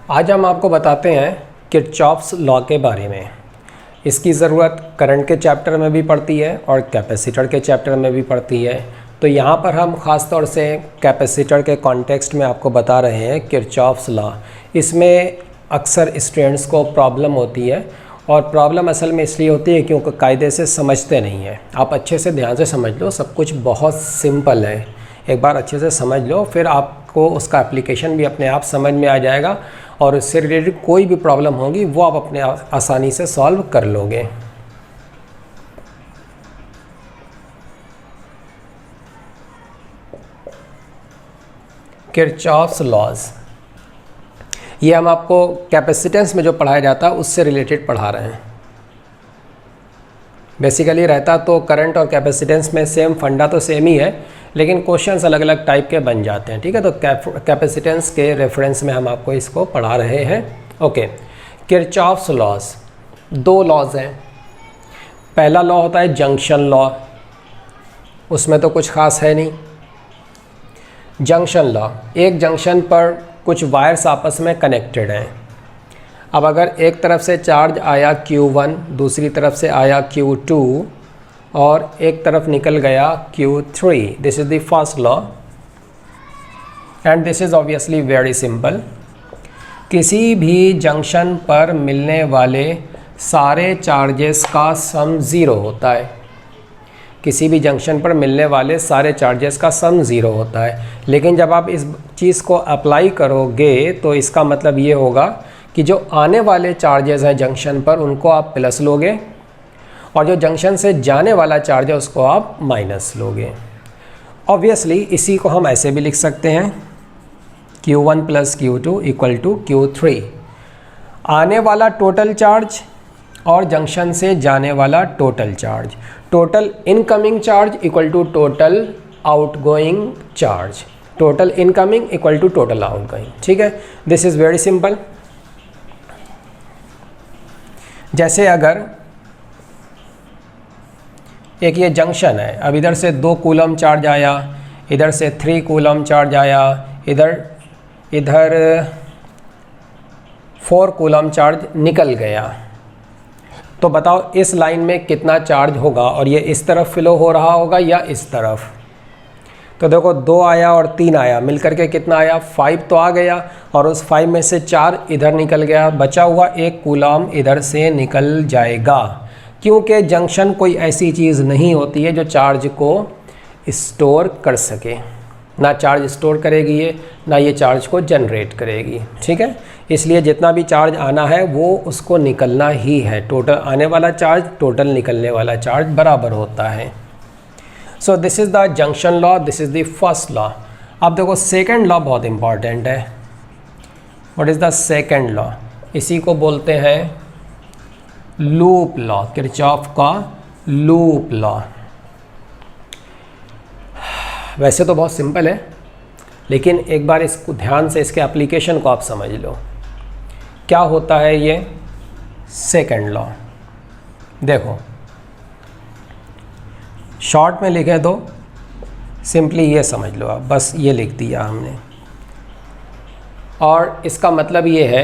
आज हम आपको बताते हैं किरचॉफ्स लॉ के बारे में। इसकी ज़रूरत करंट के चैप्टर में भी पड़ती है और कैपेसिटर के चैप्टर में भी पड़ती है। तो यहाँ पर हम ख़ास तौर से कैपेसिटर के कॉन्टेक्स्ट में आपको बता रहे हैं किरचॉफ्स लॉ। इसमें अक्सर स्टूडेंट्स को प्रॉब्लम होती है और प्रॉब्लम असल में इसलिए होती है क्योंकि कायदे से समझते नहीं हैं। आप अच्छे से ध्यान से समझ लो, सब कुछ बहुत सिंपल है। एक बार अच्छे से समझ लो, फिर आपको उसका एप्लीकेशन भी अपने आप समझ में आ जाएगा और उससे रिलेटेड कोई भी प्रॉब्लम होगी वो आप अपने आसानी से सॉल्व कर लोगे। किरचॉफ्स लॉज, ये हम आपको कैपेसिटेंस में जो पढ़ाया जाता है उससे रिलेटेड पढ़ा रहे हैं। बेसिकली रहता तो करंट और कैपेसिटेंस में सेम फंडा तो सेम ही है, लेकिन क्वेश्चंस अलग अलग टाइप के बन जाते हैं। ठीक है, तो कैपेसिटेंस के रेफरेंस में हम आपको इसको पढ़ा रहे हैं। ओके, किरचॉफ्स लॉज, दो लॉज हैं। पहला लॉ होता है जंक्शन लॉ, उसमें तो कुछ खास है नहीं। जंक्शन लॉ, एक जंक्शन पर कुछ वायर्स आपस में कनेक्टेड हैं। अब अगर एक तरफ से चार्ज आया Q1, दूसरी तरफ से आया Q2 और एक तरफ निकल गया Q3, this is the first law and this is obviously very simple. किसी भी जंक्शन पर मिलने वाले सारे चार्जेस का सम ज़ीरो होता है। किसी भी जंक्शन पर मिलने वाले सारे चार्जेस का सम ज़ीरो होता है, लेकिन जब आप इस चीज़ को अप्लाई करोगे तो इसका मतलब ये होगा कि जो आने वाले चार्जेस हैं जंक्शन पर उनको आप प्लस लोगे और जो जंक्शन से जाने वाला चार्ज है उसको आप माइनस लोगे। ऑब्वियसली इसी को हम ऐसे भी लिख सकते हैं Q1 plus Q2 equal to Q3। आने वाला टोटल चार्ज और जंक्शन से जाने वाला total charge, total incoming charge equal to total outgoing charge, total incoming equal to total outgoing. ठीक है, दिस इज़ वेरी सिंपल। जैसे अगर एक ये जंक्शन है, अब इधर से 2 कूलम चार्ज आया, इधर से 3 कूलम चार्ज आया, इधर 4 कूलम चार्ज निकल गया, तो बताओ इस लाइन में कितना चार्ज होगा और ये इस तरफ फ्लो हो रहा होगा या इस तरफ। तो देखो 2 आया और 3 आया, मिलकर के कितना आया, 5 तो आ गया और उस 5 में से 4 इधर निकल गया, बचा हुआ 1 कूलम इधर से निकल जाएगा। क्योंकि जंक्शन कोई ऐसी चीज़ नहीं होती है जो चार्ज को स्टोर कर सके, ना चार्ज स्टोर करेगी ये, ना ये चार्ज को जनरेट करेगी। ठीक है, इसलिए जितना भी चार्ज आना है वो उसको निकलना ही है। टोटल आने वाला चार्ज, टोटल निकलने वाला चार्ज बराबर होता है। So this is the junction law, this is the first law. अब देखो सेकेंड लॉ बहुत इंपॉर्टेंट है। What is the second law? इसी को बोलते हैं लूप लॉ, किरचॉफ का लूप लॉ। वैसे तो बहुत सिंपल है, लेकिन एक बार इसको ध्यान से इसके एप्लीकेशन को आप समझ लो। क्या होता है ये सेकंड लॉ? देखो शॉर्ट में लिखे तो सिंपली ये समझ लो आप, बस ये लिख दिया हमने। और इसका मतलब ये है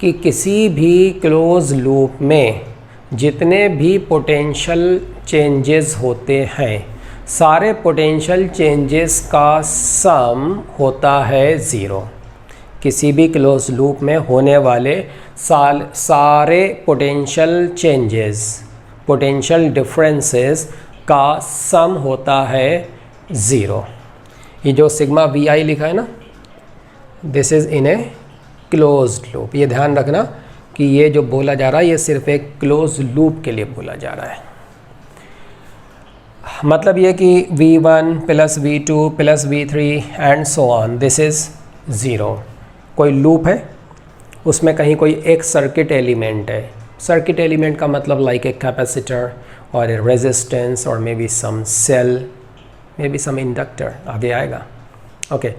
कि किसी भी क्लोज लूप में जितने भी पोटेंशियल चेंजेस होते हैं, सारे पोटेंशियल चेंजेस का सम होता है ज़ीरो। किसी भी क्लोज लूप में होने वाले सारे पोटेंशियल चेंजेस, पोटेंशियल डिफरेंसेस का सम होता है ज़ीरो। ये जो सिग्मा VI लिखा है ना, this is in a closed loop. ये ध्यान रखना कि ये जो बोला जा रहा है ये सिर्फ एक क्लोज लूप के लिए बोला जा रहा है। मतलब ये कि V1 plus V2 plus V3 and so on, this is zero. कोई लूप है, उसमें कहीं कोई एक सर्किट एलिमेंट है। सर्किट एलिमेंट का मतलब लाइक ए कैपेसिटर और ए रेजिस्टेंस और maybe some cell, maybe some inductor, आगे आएगा। ओके,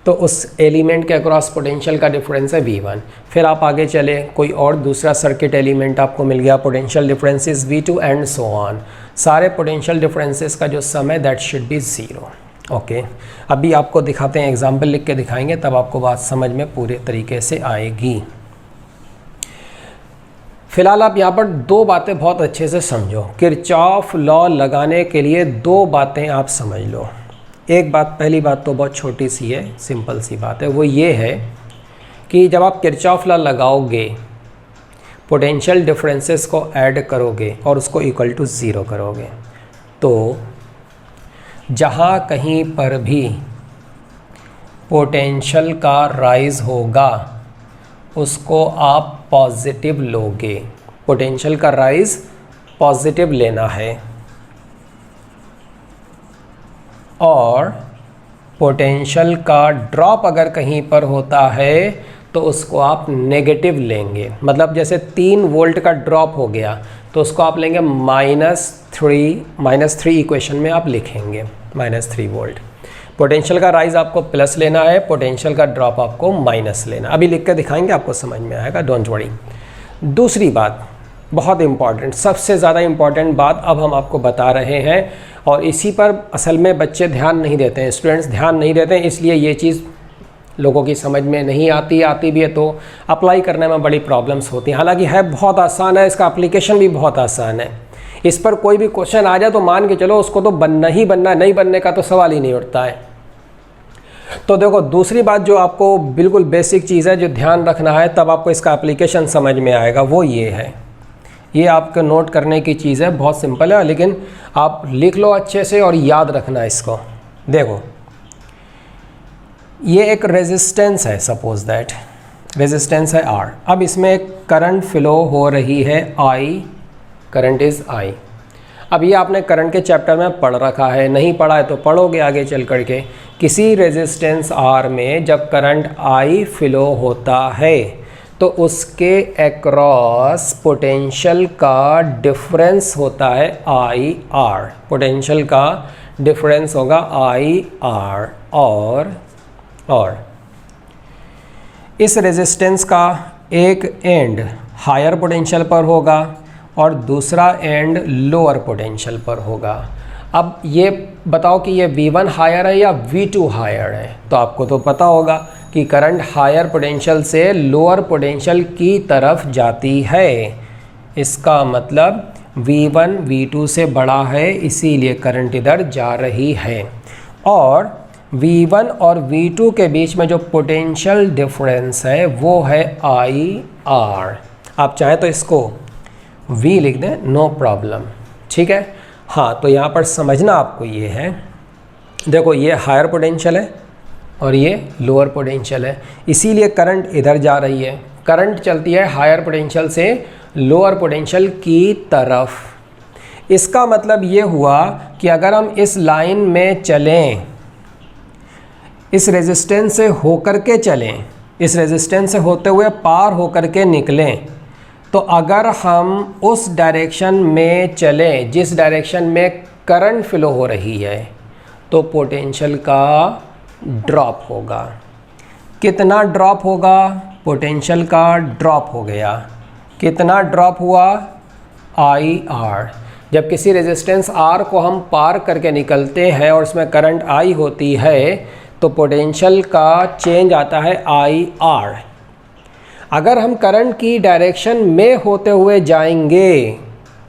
तो उस एलिमेंट के अक्रॉस पोटेंशियल का डिफरेंस है V1। फिर आप आगे चले, कोई और दूसरा सर्किट एलिमेंट आपको मिल गया, potential differences V2 and so on. सारे पोटेंशियल डिफरेंसेस का जो सम है that should be zero. Okay, अभी आपको दिखाते हैं, एग्जाम्पल लिख के दिखाएंगे, तब आपको बात समझ में पूरे तरीके से आएगी। फिलहाल आप यहाँ पर दो बातें बहुत अच्छे से समझो। किरचॉफ लॉ लगाने के लिए दो बातें आप समझ लो। एक बात, पहली बात तो बहुत छोटी सी है, सिंपल सी बात है, वो ये है कि जब आप किरचॉफ लॉ लगाओगे, पोटेंशियल डिफरेंसेस को ऐड करोगे और उसको इक्वल टू ज़ीरो करोगे, तो जहाँ कहीं पर भी पोटेंशियल का राइज होगा उसको आप पॉजिटिव लोगे। पोटेंशियल का राइज पॉजिटिव लेना है और पोटेंशियल का ड्रॉप अगर कहीं पर होता है तो उसको आप नेगेटिव लेंगे। मतलब जैसे 3 वोल्ट का ड्रॉप हो गया तो उसको आप लेंगे -3 इक्वेशन में आप लिखेंगे -3 वोल्ट। पोटेंशियल का राइज आपको प्लस लेना है, पोटेंशियल का ड्रॉप आपको माइनस लेना। अभी लिख के दिखाएंगे, आपको समझ में आएगा, डोंट वरी। दूसरी बात बहुत इंपॉर्टेंट, सबसे ज़्यादा इंपॉर्टेंट बात अब हम आपको बता रहे हैं और इसी पर असल में बच्चे ध्यान नहीं देते हैं, स्टूडेंट्स ध्यान नहीं देते हैं, इसलिए ये चीज़ लोगों की समझ में नहीं आती भी है तो अप्लाई करने में बड़ी प्रॉब्लम्स होती हैं। हालांकि है बहुत आसान है, इसका एप्लीकेशन भी बहुत आसान है। इस पर कोई भी क्वेश्चन आ जाए तो मान के चलो उसको तो बनना ही बनना है, नहीं बनने का तो सवाल ही नहीं उठता है। तो देखो, दूसरी बात जो आपको बिल्कुल बेसिक चीज़ है जो ध्यान रखना है, तब आपको इसका एप्लीकेशन समझ में आएगा, वो ये है। ये आपको नोट करने की चीज़ है, बहुत सिंपल है, लेकिन आप लिख लो अच्छे से और याद रखना इसको। देखो, ये एक रेजिस्टेंस है, सपोज दैट रेजिस्टेंस है R। अब इसमें एक करंट फ्लो हो रही है I, करंट इज़ I। अब ये आपने करंट के चैप्टर में पढ़ रखा है, नहीं पढ़ा है तो पढ़ोगे आगे चल कर के। किसी रेजिस्टेंस R में जब करंट I फ्लो होता है तो उसके अक्रॉस पोटेंशियल का डिफरेंस होता है IR। पोटेंशियल का डिफरेंस होगा IR और इस रेजिस्टेंस का एक एंड हायर पोटेंशियल पर होगा और दूसरा एंड लोअर पोटेंशियल पर होगा। अब ये बताओ कि ये V1 हायर है या V2 हायर है, तो आपको तो पता होगा कि करंट हायर पोटेंशियल से लोअर पोटेंशियल की तरफ जाती है। इसका मतलब V1 V2 से बड़ा है, इसीलिए करंट इधर जा रही है। और V1 और V2 के बीच में जो पोटेंशियल डिफरेंस है वो है IR। आप चाहे तो इसको V लिख दें, नो प्रॉब्लम, ठीक है। हाँ, तो यहाँ पर समझना आपको ये है, देखो ये हायर पोटेंशियल है और ये लोअर पोटेंशियल है, इसीलिए करंट इधर जा रही है। करंट चलती है हायर पोटेंशियल से लोअर पोटेंशियल की तरफ। इसका मतलब ये हुआ कि अगर हम इस लाइन में चलें, इस रेजिस्टेंस से होकर के चलें, इस रेजिस्टेंस से होते हुए पार होकर के निकलें, तो अगर हम उस डायरेक्शन में चलें जिस डायरेक्शन में करंट फ्लो हो रही है तो पोटेंशियल का ड्रॉप होगा। कितना ड्रॉप होगा? पोटेंशियल का ड्रॉप हो गया। कितना ड्रॉप हुआ? IR। जब किसी रेजिस्टेंस R को हम पार करके निकलते हैं और उसमें करंट I होती है तो पोटेंशियल का चेंज आता है IR। अगर हम करंट की डायरेक्शन में होते हुए जाएंगे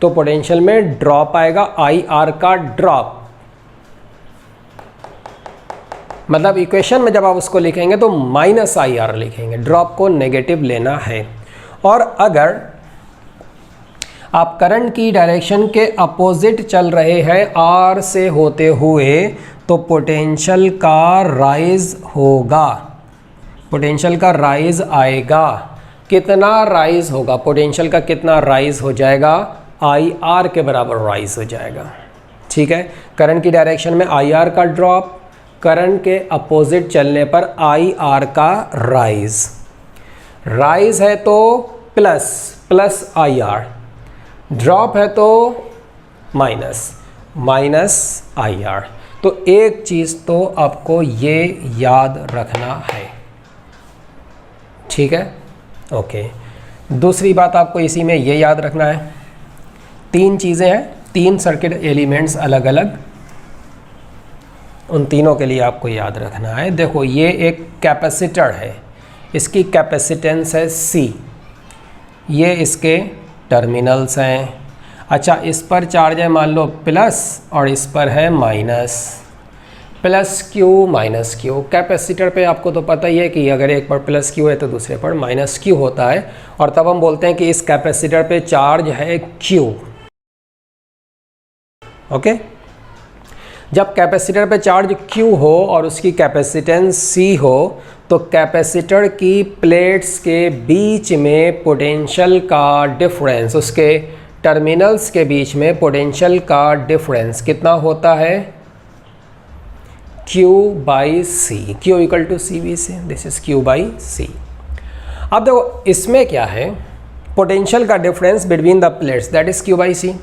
तो पोटेंशियल में ड्रॉप आएगा, IR का ड्रॉप। मतलब इक्वेशन में जब आप उसको लिखेंगे तो -IR लिखेंगे, ड्रॉप को नेगेटिव लेना है। और अगर आप करंट की डायरेक्शन के अपोजिट चल रहे हैं R से होते हुए तो पोटेंशियल का राइज होगा, पोटेंशियल का राइज आएगा। कितना राइज होगा? पोटेंशियल का कितना राइज हो जाएगा? IR के बराबर राइज हो जाएगा, ठीक है। करंट की डायरेक्शन में IR का ड्रॉप, करंट के अपोजिट चलने पर IR का राइज। राइज है तो प्लस IR, ड्रॉप है तो माइनस IR। तो एक चीज़ तो आपको ये याद रखना है, ठीक है, ओके। दूसरी बात आपको इसी में ये याद रखना है, 3 चीज़ें हैं, 3 सर्किट एलिमेंट्स अलग अलग, उन तीनों के लिए आपको याद रखना है। देखो, ये एक कैपेसिटर है, इसकी कैपेसिटेंस है C, ये इसके टर्मिनल्स हैं। अच्छा, इस पर चार्ज है मान लो प्लस और इस पर है minus, plus Q minus Q. Capacitor पे आपको तो पता ही है कि अगर एक पर प्लस क्यू है तो दूसरे पर माइनस क्यू होता है, और तब हम बोलते हैं कि इस कैपेसिटर पे चार्ज है क्यू। ओके, जब कैपेसिटर पे चार्ज क्यू हो और उसकी कैपेसिटेंस सी हो तो कैपेसिटर की प्लेट्स के बीच में पोटेंशियल का डिफरेंस, उसके टर्मिनल्स के बीच में पोटेंशियल का डिफरेंस कितना होता है? Q by C, Q equal to C V C, this is Q by C. अब देखो इसमें क्या है, पोटेंशियल का difference between the plates that is Q by C.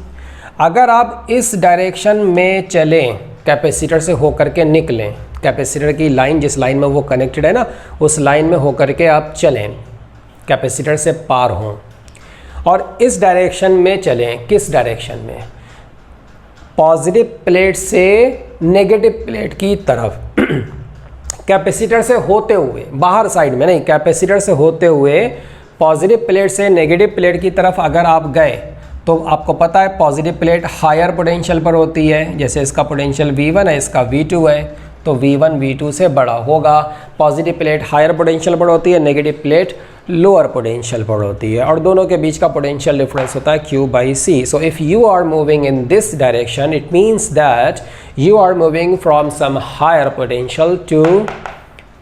अगर आप इस डायरेक्शन में चलें, कैपेसिटर से होकर के निकलें, कैपेसिटर की लाइन जिस लाइन में वो कनेक्टेड है ना, उस लाइन में होकर के आप चलें, कैपेसिटर से पार हों, और इस डायरेक्शन में चलें। किस डायरेक्शन में? पॉजिटिव प्लेट से नेगेटिव प्लेट की तरफ कैपेसिटर से होते हुए, बाहर साइड में नहीं, कैपेसिटर से होते हुए पॉजिटिव प्लेट से नेगेटिव प्लेट की तरफ अगर आप गए तो आपको पता है पॉजिटिव प्लेट हायर पोटेंशियल पर होती है। जैसे इसका पोटेंशियल V1 है, इसका V2 है, तो V1 V2 से बड़ा होगा। पॉजिटिव प्लेट हायर पोटेंशियल पर होती है, नेगेटिव प्लेट लोअर पोटेंशियल पर होती है, और दोनों के बीच का पोटेंशियल डिफरेंस होता है Q by C. So if you are moving in this direction, it means that you are moving from some higher potential to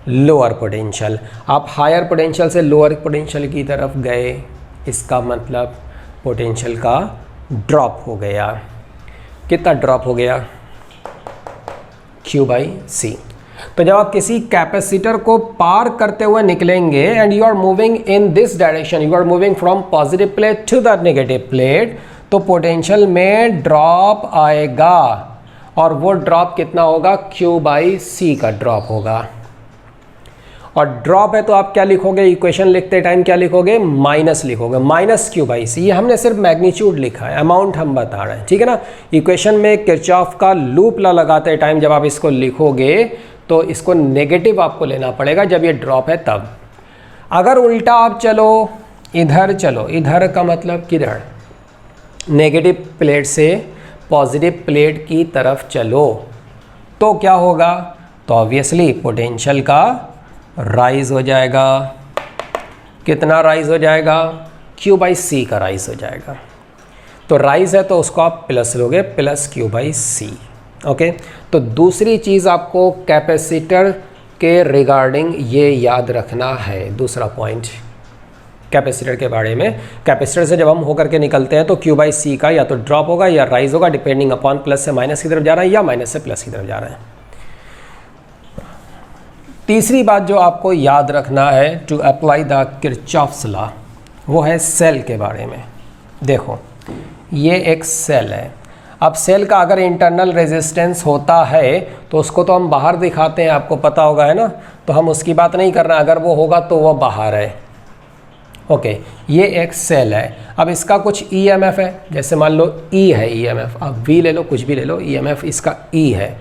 lower potential. आप हायर पोटेंशियल से लोअर पोटेंशियल की तरफ गए, इसका मतलब पोटेंशियल का ड्रॉप हो गया। कितना ड्रॉप हो गया? Q बाई सी। तो जब आप किसी कैपेसिटर को पार करते हुए निकलेंगे and you are moving in this direction, you are moving from positive plate to the negative plate, तो पोटेंशियल में ड्रॉप आएगा, और वो ड्रॉप कितना होगा? Q बाई सी का ड्रॉप होगा। और ड्रॉप है तो आप क्या लिखोगे? इक्वेशन लिखते टाइम क्या लिखोगे? माइनस लिखोगे, माइनस Q बाई सी। ये हमने सिर्फ मैग्नीट्यूड लिखा है, अमाउंट हम बता रहे हैं, ठीक है ना। इक्वेशन में किरचॉफ का लूप लगाते टाइम जब आप इसको लिखोगे तो इसको नेगेटिव आपको लेना पड़ेगा जब ये ड्रॉप है तब। अगर उल्टा आप चलो, इधर चलो, इधर का मतलब किधर? नेगेटिव प्लेट से पॉजिटिव प्लेट की तरफ चलो, तो क्या होगा? तो ऑब्वियसली पोटेंशियल का राइज हो जाएगा। कितना राइज हो जाएगा? Q बाई सी का राइज हो जाएगा। तो राइज है तो उसको आप प्लस लोगे, plus Q by C. Okay, तो दूसरी चीज़ आपको कैपेसिटर के रिगार्डिंग ये याद रखना है, दूसरा पॉइंट कैपेसिटर के बारे में। कैपेसिटर से जब हम होकर के निकलते हैं तो Q बाई सी का या तो ड्रॉप होगा या राइज होगा, डिपेंडिंग अपॉन प्लस से माइनस की तरफ जा रहा है या माइनस से प्लस की तरफ जा रहा है। तीसरी बात जो आपको याद रखना है to apply the Kirchhoff's law, वो है सेल के बारे में। देखो ये एक सेल है। अब सेल का अगर इंटरनल रेजिस्टेंस होता है तो उसको तो हम बाहर दिखाते हैं, आपको पता होगा, है ना, तो हम उसकी बात नहीं कर रहे हैं। अगर वो होगा तो वो बाहर है। ओके, ये एक सेल है। अब इसका कुछ EMF है, जैसे मान लो E है EMF, अब V ले लो, कुछ भी ले लो, EMF इसका E है।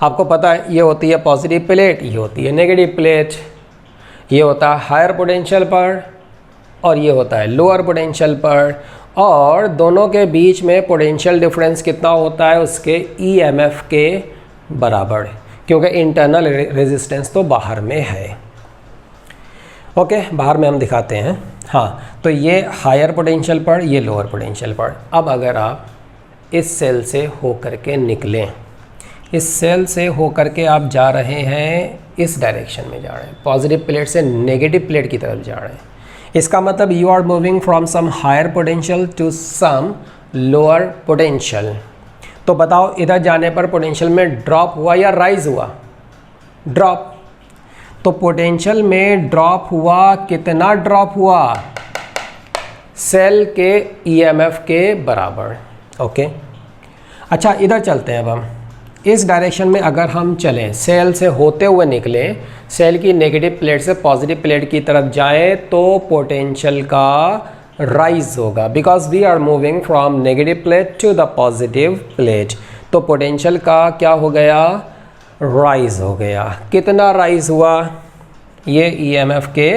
आपको पता है ये होती है पॉजिटिव प्लेट, ये होती है नेगेटिव प्लेट, ये होता है हायर पोटेंशियल पर और ये होता है लोअर पोटेंशियल पर, और दोनों के बीच में पोटेंशियल डिफरेंस कितना होता है? उसके EMF के बराबर, क्योंकि इंटरनल रेजिस्टेंस तो बाहर में है। ओके, बाहर में हम दिखाते हैं। हाँ, तो ये हायर पोटेंशियल पर, ये लोअर पोटेंशियल पर। अब अगर आप इस सेल से होकर के निकलें, इस सेल से होकर के आप जा रहे हैं, इस डायरेक्शन में जा रहे हैं, पॉजिटिव प्लेट से नेगेटिव प्लेट की तरफ जा रहे हैं, इसका मतलब you are moving from some higher potential to some lower potential. तो बताओ इधर जाने पर पोटेंशियल में ड्रॉप हुआ या राइज हुआ? ड्रॉप। तो पोटेंशियल में ड्रॉप हुआ, कितना ड्रॉप हुआ? सेल के EMF के बराबर। ओके, अच्छा इधर चलते हैं। अब हम इस डायरेक्शन में अगर हम चलें, सेल से होते हुए निकलें, सेल की नेगेटिव प्लेट से पॉजिटिव प्लेट की तरफ जाएं, तो पोटेंशियल का राइज होगा, because we are moving from negative plate to the positive plate. तो पोटेंशियल का क्या हो गया? राइज हो गया। कितना राइज हुआ? ये EMF के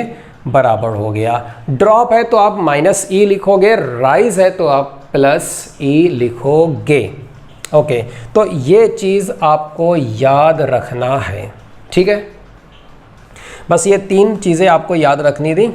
बराबर हो गया। ड्रॉप है तो आप माइनस ई लिखोगे, राइज है तो आप प्लस ई लिखोगे। ओके, तो ये चीज़ आपको याद रखना है, ठीक है। बस ये 3 चीज़ें आपको याद रखनी थी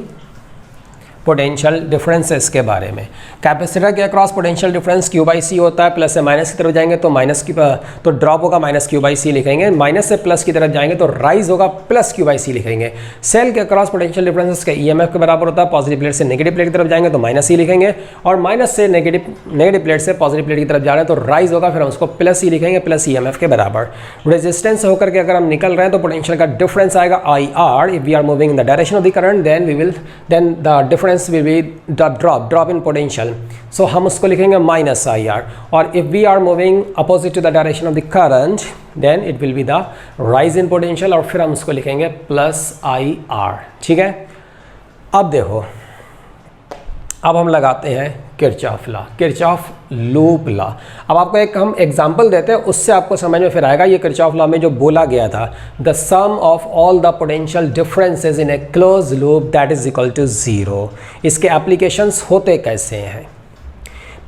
पोटेंशियल डिफरेंसेस के बारे में। कैपेसिटर के across potential difference Q by C होता है, प्लस से माइनस की तरफ जाएंगे तो माइनस की तो ड्रॉप होगा माइनस क्यू बाई सी लिखेंगे, माइनस से प्लस की तरफ जाएंगे तो राइज होगा प्लस क्यू बाई सी लिखेंगे। सेल के अक्रॉस पोटेंशियल डिफरेंसेस का ईएमएफ के बराबर होता है, पॉजिटिव प्लेट से नेगेटिव प्लेट की तरफ जाएंगे तो माइनस ई लिखेंगे, और माइनस से नेगेटिव प्लेट से पॉजिटिव प्लेट की तरफ जा रहे हैं तो राइज होगा, फिर हम उसको प्लस ई लिखेंगे, प्लस ईएमएफ के बराबर। रेजिस्टेंस से होकर के अगर हम निकल रहे हैं तो पोटेंशियल का डिफरेंस आएगा I R. If we are moving in the direction of the current then the difference will be drop in potential, so हम उसको लिखेंगे माइनस आई आर। और if we are moving opposite to the direction of the current then it will be the rise in potential, और फिर हम उसको लिखेंगे plus I R, ठीक है। अब देखो, अब हम लगाते हैं Kirchhoff law, Kirchhoff loop law. अब आपको एक हम एग्जांपल देते हैं, उससे आपको समझ में फिर आएगा ये किरचॉफ लॉ में जो बोला गया था, the sum of all the potential differences in a closed loop that is equal to 0। इसके एप्लीकेशंस होते कैसे हैं,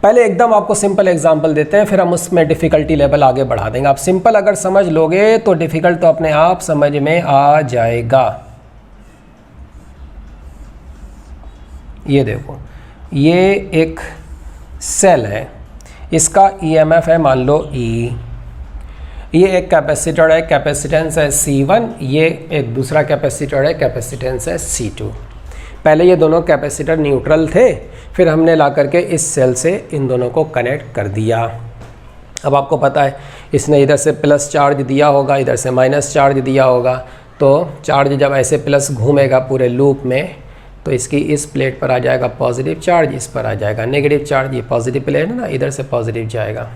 पहले एकदम आपको सिंपल एग्जांपल देते हैं, फिर हम उसमें डिफ़िकल्टी लेवल आगे बढ़ा देंगे। आप सिंपल अगर समझ लोगे तो डिफ़िकल्ट तो अपने आप समझ में आ जाएगा। ये देखो, ये एक सेल है, इसका ईएमएफ है मान लो E, ये एक कैपेसिटर है, कैपेसिटेंस है C1, ये एक दूसरा कैपेसिटर है, कैपेसिटेंस है C2। पहले ये दोनों कैपेसिटर न्यूट्रल थे, फिर हमने ला करके इस सेल से इन दोनों को कनेक्ट कर दिया। अब आपको पता है इसने इधर से प्लस चार्ज दिया होगा, इधर से माइनस चार्ज दिया होगा, तो चार्ज जब ऐसे प्लस घूमेगा पूरे लूप में तो इसकी इस प्लेट पर आ जाएगा पॉजिटिव चार्ज, इस पर आ जाएगा नेगेटिव चार्ज। ये पॉजिटिव प्लेट है ना, इधर से पॉजिटिव जाएगा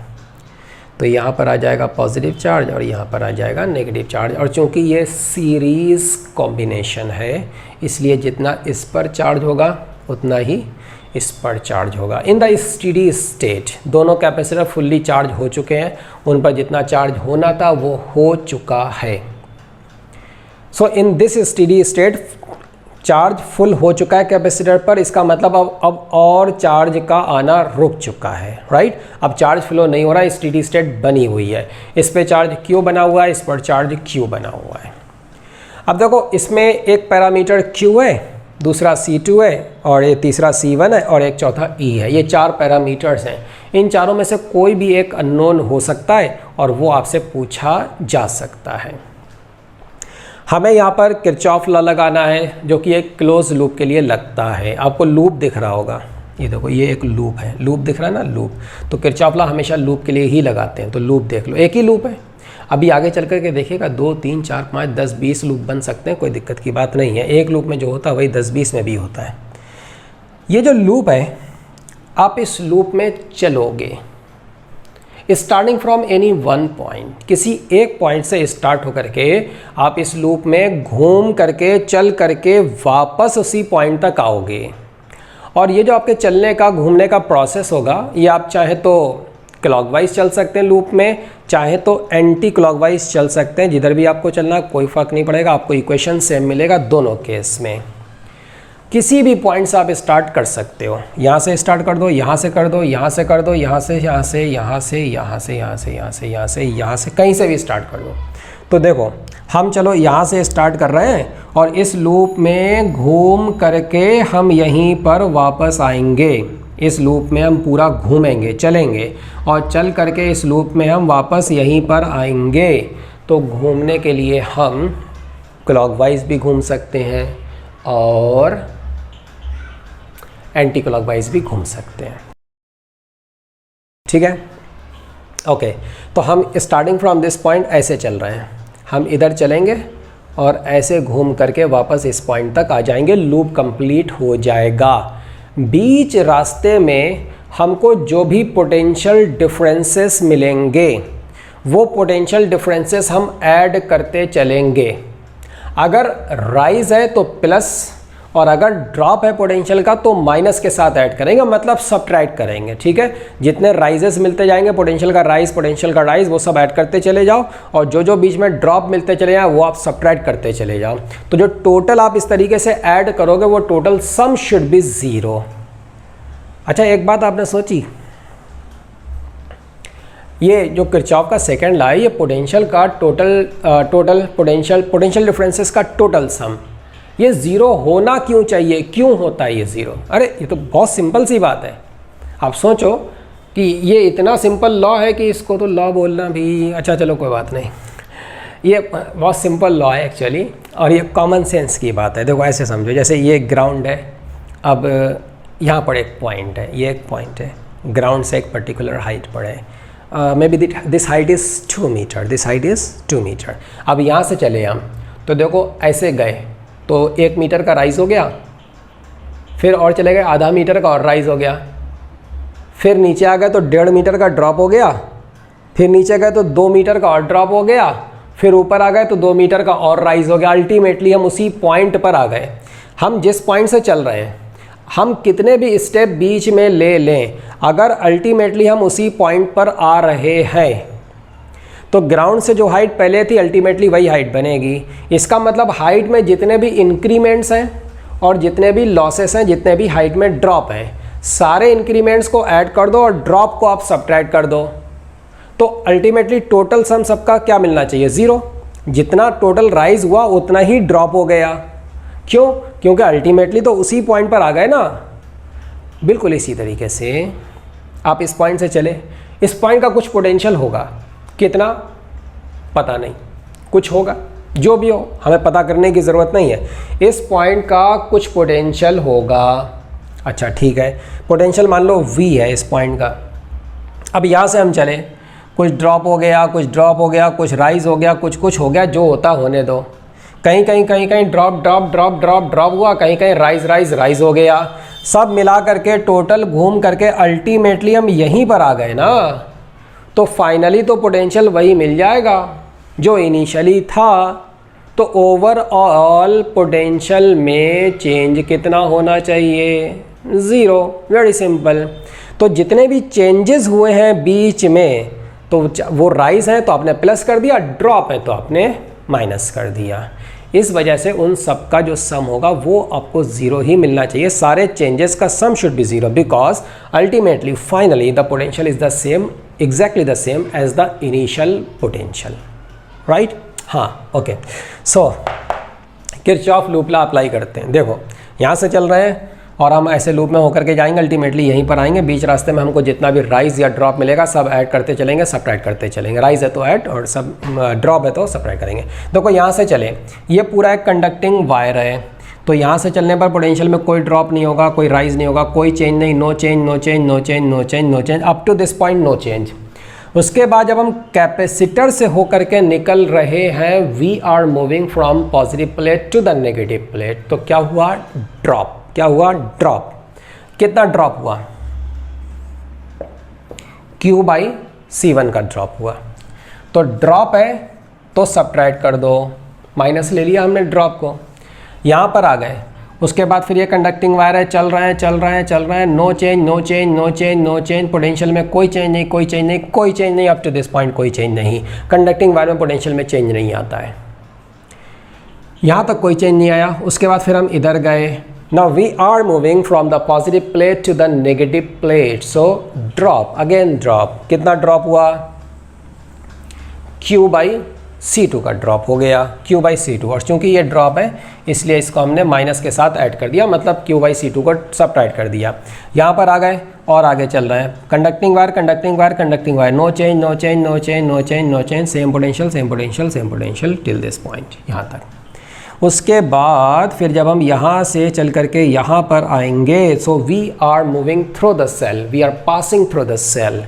तो यहाँ पर आ जाएगा पॉजिटिव चार्ज और यहाँ पर आ जाएगा नेगेटिव चार्ज। और चूँकि ये सीरीज़ कॉम्बिनेशन है इसलिए जितना इस पर चार्ज होगा उतना ही इस पर चार्ज होगा। इन द स्टेडी स्टेट दोनों कैपेसिटर फुल्ली चार्ज हो चुके हैं, उन पर जितना चार्ज होना था वो हो चुका है। So in this steady state charge full हो चुका है कैपेसिटर पर, इसका मतलब अब और चार्ज का आना रुक चुका है, राइट। अब चार्ज फ्लो नहीं हो रहा है, स्टेडी स्टेट बनी हुई है। इस पे चार्ज Q बना हुआ है, इस पर चार्ज Q बना हुआ है। अब देखो, इसमें एक पैरामीटर Q है, दूसरा C2 है, और ये तीसरा C1 है, और एक चौथा E है। ये 4 पैरामीटर्स हैं। इन चारों में से कोई भी एक अननोन हो सकता है और वो आपसे पूछा जा सकता है। हमें यहाँ पर किरचॉफ लॉ लगाना है जो कि एक क्लोज लूप के लिए लगता है। आपको लूप दिख रहा होगा, ये देखो, ये एक लूप है, लूप दिख रहा है ना, लूप। तो किरचॉफ लॉ हमेशा लूप के लिए ही लगाते हैं, तो लूप देख लो, एक ही लूप है। अभी आगे चल कर के देखिएगा 2, 3, 4, 5, 10, 20 लूप बन सकते हैं, कोई दिक्कत की बात नहीं है। एक लूप में जो होता है वही 10-20 में भी होता है। ये जो लूप है, आप इस लूप में चलोगे starting from any one point, किसी एक पॉइंट से स्टार्ट होकर के आप इस लूप में घूम करके चल करके वापस उसी पॉइंट तक आओगे। और ये जो आपके चलने का घूमने का प्रोसेस होगा, ये आप चाहे तो क्लॉकवाइज चल सकते हैं लूप में, चाहे तो एंटी क्लॉकवाइज चल सकते हैं। जिधर भी आपको चलना कोई फ़र्क नहीं पड़ेगा, आपको इक्वेशन सेम मिलेगा दोनों केस में। किसी भी पॉइंट से आप स्टार्ट कर सकते हो, यहाँ से स्टार्ट कर दो, यहाँ से कर दो, यहाँ से कर दो, यहाँ से, यहाँ से, यहाँ से, यहाँ से, यहाँ से, यहाँ से, यहाँ से, यहाँ से, कहीं से भी स्टार्ट कर दो। तो देखो, हम चलो यहाँ से स्टार्ट कर रहे हैं और इस लूप में घूम करके हम यहीं पर वापस आएंगे। इस लूप में हम पूरा घूमेंगे, चलेंगे, और चल करके इस लूप में हम वापस यहीं पर आएंगे। तो घूमने के लिए हम क्लॉकवाइज भी घूम सकते हैं और एंटी क्लॉकवाइज भी घूम सकते हैं, ठीक है। ओके, तो हम स्टार्टिंग फ्रॉम दिस पॉइंट ऐसे चल रहे हैं, हम इधर चलेंगे और ऐसे घूम करके वापस इस पॉइंट तक आ जाएंगे, लूप कंप्लीट हो जाएगा। बीच रास्ते में हमको जो भी पोटेंशियल डिफरेंसेस मिलेंगे वो पोटेंशियल डिफरेंसेस हम ऐड करते चलेंगे। अगर राइज है तो प्लस और अगर ड्रॉप है पोटेंशियल का तो माइनस के साथ ऐड करेंगे, मतलब सब्ट्रैक्ट करेंगे, ठीक है। जितने राइजेस मिलते जाएंगे, पोटेंशियल का राइज, वो सब ऐड करते चले जाओ, और जो बीच में ड्रॉप मिलते चले जाए वो आप सब्ट्रैक्ट करते चले जाओ। तो जो टोटल आप इस तरीके से ऐड करोगे वो टोटल सम शुड बी 0। अच्छा, एक बात आपने सोची, ये जो किरचॉफ का सेकंड लॉ है, ये पोटेंशियल का टोटल पोटेंशियल डिफरेंसेस का टोटल सम, ये 0 होना क्यों चाहिए, क्यों होता है ये 0? अरे ये तो बहुत सिंपल सी बात है। आप सोचो कि ये इतना सिंपल लॉ है कि इसको तो लॉ बोलना भी, अच्छा चलो कोई बात नहीं, ये बहुत सिंपल लॉ है एक्चुअली, और ये कॉमन सेंस की बात है। देखो ऐसे समझो, जैसे ये ग्राउंड है, अब यहाँ पर एक पॉइंट है, ये एक पॉइंट है, ग्राउंड से एक पर्टिकुलर हाइट पर है, maybe this height is 2 metre, this height is 2 metre. अब यहाँ से चले हम, तो देखो ऐसे गए तो 1 मीटर का राइज़ हो गया, फिर और चले गए आधा मीटर का और राइज़ हो गया, फिर नीचे आ गए तो 1.5 मीटर का ड्रॉप हो गया, फिर नीचे गए तो 2 मीटर का और ड्रॉप हो गया, फिर ऊपर आ गए तो 2 मीटर का और राइज़ हो गया। अल्टीमेटली हम उसी पॉइंट पर आ गए। हम जिस पॉइंट से चल रहे हैं, हम कितने भी स्टेप बीच में ले लें, अगर अल्टीमेटली हम उसी पॉइंट पर आ रहे हैं तो ग्राउंड से जो हाइट पहले थी अल्टीमेटली वही हाइट बनेगी। इसका मतलब हाइट में जितने भी इंक्रीमेंट्स हैं और जितने भी लॉसेस हैं, जितने भी हाइट में ड्रॉप हैं, सारे इंक्रीमेंट्स को ऐड कर दो और ड्रॉप को आप सब्ट्रैक्ट कर दो, तो अल्टीमेटली टोटल सम सबका क्या मिलना चाहिए? 0। जितना टोटल राइज हुआ उतना ही ड्रॉप हो गया। क्यों? क्योंकि अल्टीमेटली तो उसी पॉइंट पर आ गए ना। बिल्कुल इसी तरीके से आप इस पॉइंट से चले, इस पॉइंट का कुछ पोटेंशियल होगा, कितना पता नहीं, कुछ होगा, जो भी हो हमें पता करने की ज़रूरत नहीं है। इस पॉइंट का कुछ पोटेंशियल होगा। अच्छा ठीक है, पोटेंशियल मान लो v है इस पॉइंट का। अब यहाँ से हम चले, कुछ ड्रॉप हो गया, कुछ ड्रॉप हो गया, कुछ राइज हो गया, कुछ हो गया, जो होता होने दो। कहीं ड्रॉप हुआ, कहीं राइज हो गया। सब मिला करके टोटल घूम करके अल्टीमेटली हम यहीं पर आ गए ना, तो फाइनली तो पोटेंशियल वही मिल जाएगा जो इनिशियली था। तो ओवरऑल पोटेंशियल में चेंज कितना होना चाहिए? 0। Very simple. तो जितने भी चेंजेस हुए हैं बीच में, तो वो राइज हैं तो आपने प्लस कर दिया, ड्रॉप है तो आपने माइनस कर दिया। इस वजह से उन सब का जो सम होगा वो आपको 0 ही मिलना चाहिए। सारे चेंजेस का sum should be 0 because ultimately finally the potential is the same, exactly the same as the initial potential, right? हाँ, okay. So Kirchhoff loop law apply करते हैं। देखो यहाँ से चल रहे हैं और हम ऐसे लूप में होकर के जाएंगे, अल्टीमेटली यहीं पर आएंगे। बीच रास्ते में हमको जितना भी राइज या ड्रॉप मिलेगा सब ऐड करते चलेंगे, सब्ट्रैक्ट करते चलेंगे। राइज है तो ऐड और सब ड्रॉप है तो सब्ट्रैक्ट करेंगे। देखो यहाँ से चले, ये पूरा एक कंडक्टिंग वायर है, तो यहाँ से चलने पर पोटेंशियल में कोई ड्रॉप नहीं होगा, कोई राइज नहीं होगा, कोई चेंज नहीं, no change up to this point, no change. उसके बाद जब हम कैपेसिटर से होकर के निकल रहे हैं, we are moving from positive plate to the negative plate, तो क्या हुआ? ड्रॉप। क्या हुआ? ड्रॉप। कितना ड्रॉप हुआ? Q/C1 का ड्रॉप हुआ। तो ड्रॉप है तो सब्ट्रैक्ट कर दो, माइनस ले लिया हमने ड्रॉप को, यहाँ पर आ गए। उसके बाद फिर ये कंडक्टिंग वायर है, चल रहा है, नो चेंज, पोटेंशियल में कोई चेंज नहीं, अप टू दिस पॉइंट कोई चेंज नहीं। कंडक्टिंग वायर में पोटेंशियल में चेंज नहीं आता है, यहाँ तक कोई चेंज नहीं आया। उसके बाद फिर हम इधर गए। Now we are moving from the positive plate to the negative plate, so drop, again drop. कितना ड्रॉप हुआ? Q/C2 का ड्रॉप हो गया, Q/C2। और चूंकि ये ड्रॉप है इसलिए इसको हमने माइनस के साथ ऐड कर दिया, मतलब Q/C2 को सब्ट्रैक्ट कर दिया। यहाँ पर आ गए और आगे चल रहे हैं। Conducting wire, no change, same potential till this point, यहाँ तक। उसके बाद फिर जब हम यहाँ से चल करके यहाँ पर आएंगे, so we are moving through the cell, we are passing through the cell.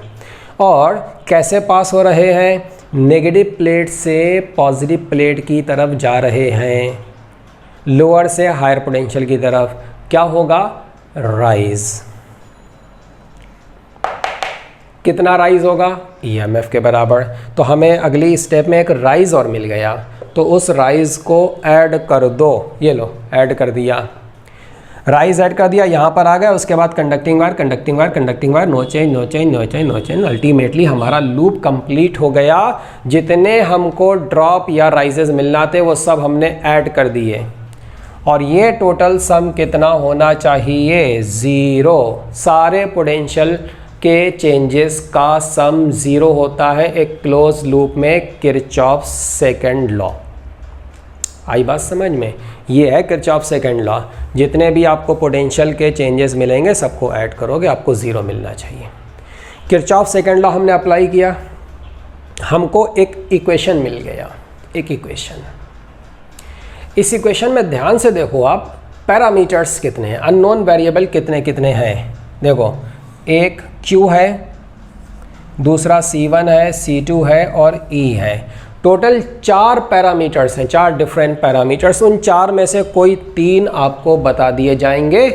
और कैसे पास हो रहे हैं? नेगेटिव प्लेट से पॉजिटिव प्लेट की तरफ जा रहे हैं, लोअर से हायर पोटेंशियल की तरफ। क्या होगा? राइज। कितना राइज होगा? EMF के बराबर। तो हमें अगली स्टेप में एक राइज और मिल गया, तो उस राइज को ऐड कर दो। ये लो, ऐड कर दिया। राइज ऐड कर दिया, यहाँ पर आ गया, उसके बाद conducting wire conducting wire conducting wire, no change no change no change no change. Ultimately हमारा लूप कंप्लीट हो गया। जितने हमको ड्रॉप या राइजेस मिलना थे वो सब हमने ऐड कर दिए, और ये टोटल सम कितना होना चाहिए? 0। सारे पोटेंशियल के चेंजेस का सम 0 होता है एक क्लोज लूप में, किरचॉफ सेकंड लॉ। आई बात समझ में? ये है किरचॉफ सेकंड लॉ। जितने भी आपको पोटेंशियल के चेंजेस मिलेंगे सबको ऐड करोगे, आपको 0 मिलना चाहिए। किरचॉफ सेकंड लॉ हमने अप्लाई किया, हमको एक इक्वेशन मिल गया, एक इक्वेशन। इस इक्वेशन में ध्यान से देखो आप, पैरामीटर्स कितने हैं, अननोन वेरिएबल कितने कितने हैं। देखो, एक Q है, दूसरा C1 है, C2 है और E है। टोटल 4 पैरामीटर्स हैं, 4 डिफरेंट पैरामीटर्स। उन 4 में से कोई 3 आपको बता दिए जाएंगे,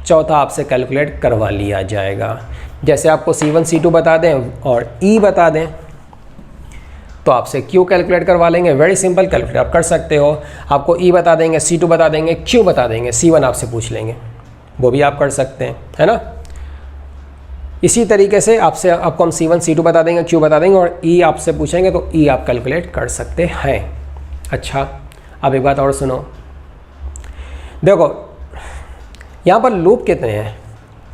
चौथा आपसे कैलकुलेट करवा लिया जाएगा। जैसे आपको C1 C2 बता दें और E बता दें तो आपसे Q कैलकुलेट करवा लेंगे। वेरी सिंपल, कैलकुलेट आप कर सकते हो। आपको E बता देंगे, C2 बता देंगे, Q बता देंगे, C1 आपसे पूछ लेंगे, वो भी आप कर सकते हैं, है ना। इसी तरीके से आपको हम C1 C2 बता देंगे, Q बता देंगे और E आपसे पूछेंगे तो E आप कैलकुलेट कर सकते हैं। अच्छा, अब एक बात और सुनो, देखो यहाँ पर लूप कितने हैं।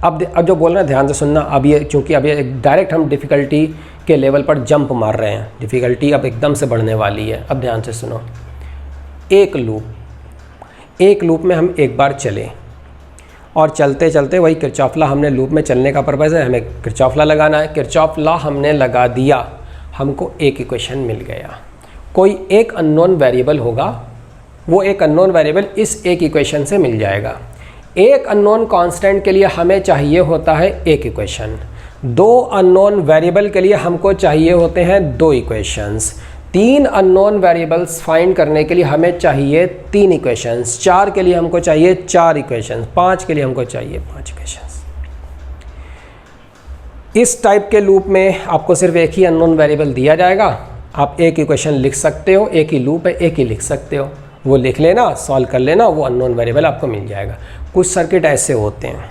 अब जो बोल रहे हैं ध्यान से सुनना। अब ये चूँकि अब ये डायरेक्ट हम डिफ़िकल्टी के लेवल पर जंप मार रहे हैं, डिफ़िकल्टी अब एकदम से बढ़ने वाली है। अब ध्यान से सुनो, एक लूप में हम एक बार चले और चलते चलते वही किरचॉफ लॉ, हमने लूप में चलने का पर्पज़ है, हमें किरचॉफ लॉ लगाना है। किरचॉफ लॉ हमने लगा दिया, हमको एक इक्वेशन मिल गया। कोई एक अननोन वेरिएबल होगा, वो एक अननोन वेरिएबल इस एक इक्वेशन से मिल जाएगा। एक अननोन कांस्टेंट के लिए हमें चाहिए होता है एक इक्वेशन, 2 अननोन वेरिएबल के लिए हमको चाहिए होते हैं 2 इक्वेशंस, 3 अननोन वेरिएबल्स फाइंड करने के लिए हमें चाहिए 3 इक्वेशंस, 4 के लिए हमको चाहिए 4 इक्वेशंस, 5 के लिए हमको चाहिए 5 इक्वेशंस। इस टाइप के लूप में आपको सिर्फ एक ही अननोन वेरिएबल दिया जाएगा, आप एक इक्वेशन लिख सकते हो, एक ही लूप है, एक ही लिख सकते हो, वो लिख लेना, सॉल्व कर लेना, वो अननोन वेरिएबल आपको मिल जाएगा। कुछ सर्किट ऐसे होते हैं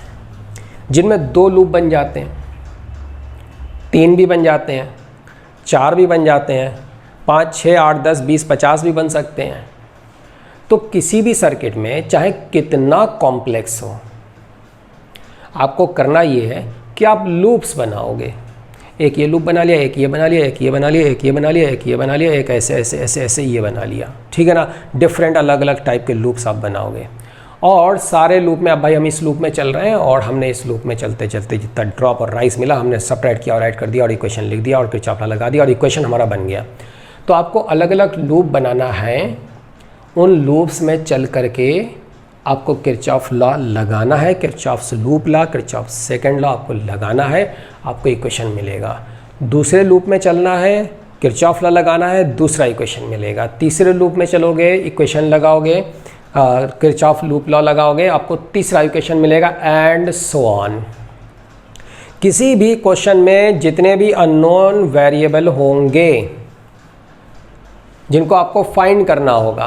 जिनमें 2 लूप बन जाते हैं, 3 भी बन जाते हैं, 4 भी बन जाते हैं, 5, 6, 8, 10, 20, 50 भी बन सकते हैं। तो किसी भी सर्किट में चाहे कितना कॉम्प्लेक्स हो, आपको करना ये है कि आप लूप्स बनाओगे। एक ये लूप बना लिया, एक ये बना लिया, एक ये बना लिया, एक ये बना लिया, एक ये बना लिया, एक ऐसे ऐसे ऐसे ऐसे ये बना लिया, ठीक है ना। डिफरेंट अलग अलग टाइप के लूप्स आप बनाओगे और सारे लूप में, अब भाई हम इस लूप में चल रहे हैं और हमने इस लूप में चलते चलते जितना ड्रॉप और राइज मिला हमने सबट्रैक्ट किया और ऐड कर दिया और इक्वेशन लिख दिया और किरचॉफ लॉ लगा दिया और इक्वेशन हमारा बन गया। तो आपको अलग अलग लूप बनाना है, उन लूप्स में चल करके आपको किरचॉफ लॉ लगाना है, Kirchhoff's loop law, Kirchhoff second law आपको लगाना है, आपको इक्वेशन मिलेगा। दूसरे लूप में चलना है, किरचॉफ लॉ लगाना है, दूसरा इक्वेशन मिलेगा। तीसरे लूप में चलोगे, इक्वेशन लगाओगे, किरचॉफ लूप लॉ लगाओगे, आपको तीसरा इक्वेशन मिलेगा, एंड सो ऑन। किसी भी क्वेश्चन में जितने भी अननोन वेरिएबल होंगे जिनको आपको फाइंड करना होगा,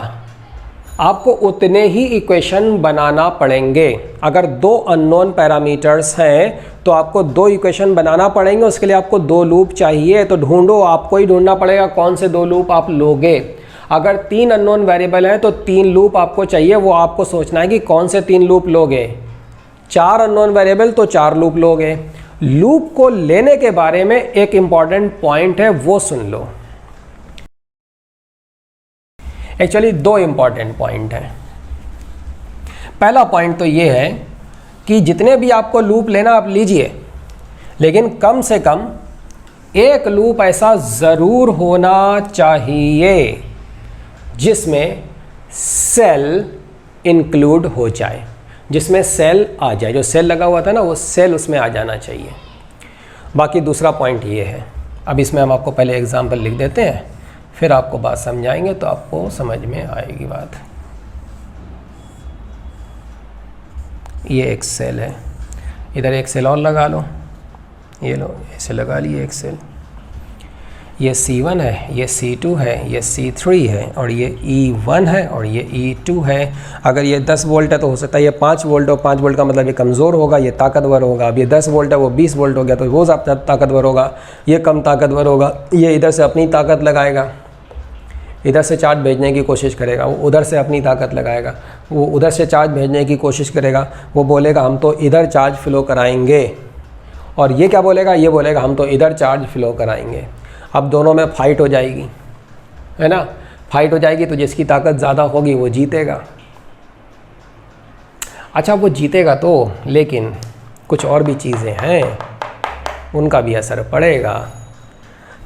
आपको उतने ही इक्वेशन बनाना पड़ेंगे। अगर 2 अननोन पैरामीटर्स हैं तो आपको 2 इक्वेशन बनाना पड़ेंगे, उसके लिए आपको 2 लूप चाहिए। तो ढूंढो, आपको ही ढूंढना पड़ेगा कौन से 2 लूप आप लोगे। अगर 3 अननोन वेरिएबल हैं तो 3 लूप आपको चाहिए, वो आपको सोचना है कि कौन से 3 लूप लोगे। 4 अननोन वेरिएबल तो 4 लूप लोगे। लूप को लेने के बारे में एक इंपॉर्टेंट पॉइंट है, वो सुन लो। एक्चुअली 2 इंपॉर्टेंट पॉइंट हैं। पहला पॉइंट तो ये है कि जितने भी आपको लूप लेना आप लीजिए, लेकिन कम से कम एक लूप ऐसा ज़रूर होना चाहिए जिसमें सेल इंक्लूड हो जाए, जिसमें सेल आ जाए। जो सेल लगा हुआ था ना, वो सेल उसमें आ जाना चाहिए। बाकी दूसरा पॉइंट ये है, अब इसमें हम आपको पहले एग्जांपल लिख देते हैं, फिर आपको बात समझाएंगे तो आपको समझ में आएगी बात। ये एक सेल है, इधर एक सेल और लगा लो, ये लो ऐसे लगा लिए एक सेल। ये C1 है, ये C2 है, ये C3 है और ये E1 है और ये E2 है। अगर ये 10 वोल्ट है तो हो सकता है ये 5 वोल्ट हो। 5 वोल्ट का मतलब ये कमज़ोर होगा, ये ताकतवर होगा। अब ये 10 वोल्ट है, वो 20 वोल्ट हो गया तो वो ज़्यादा ताकतवर होगा, ये कम ताकतवर होगा। ये इधर से अपनी ताकत लगाएगा, इधर से चार्ज भेजने की कोशिश करेगा, वो उधर से अपनी ताकत लगाएगा, वो उधर से चार्ज भेजने की कोशिश करेगा। वो बोलेगा हम तो इधर चार्ज फ़्लो कराएंगे, और ये क्या बोलेगा, ये बोलेगा हम तो इधर चार्ज फ़्लो कराएंगे। अब दोनों में फ़ाइट हो जाएगी, है ना। फाइट हो जाएगी तो जिसकी ताकत ज़्यादा होगी वो जीतेगा। अच्छा वो जीतेगा तो, लेकिन कुछ और भी चीज़ें हैं, उनका भी असर पड़ेगा।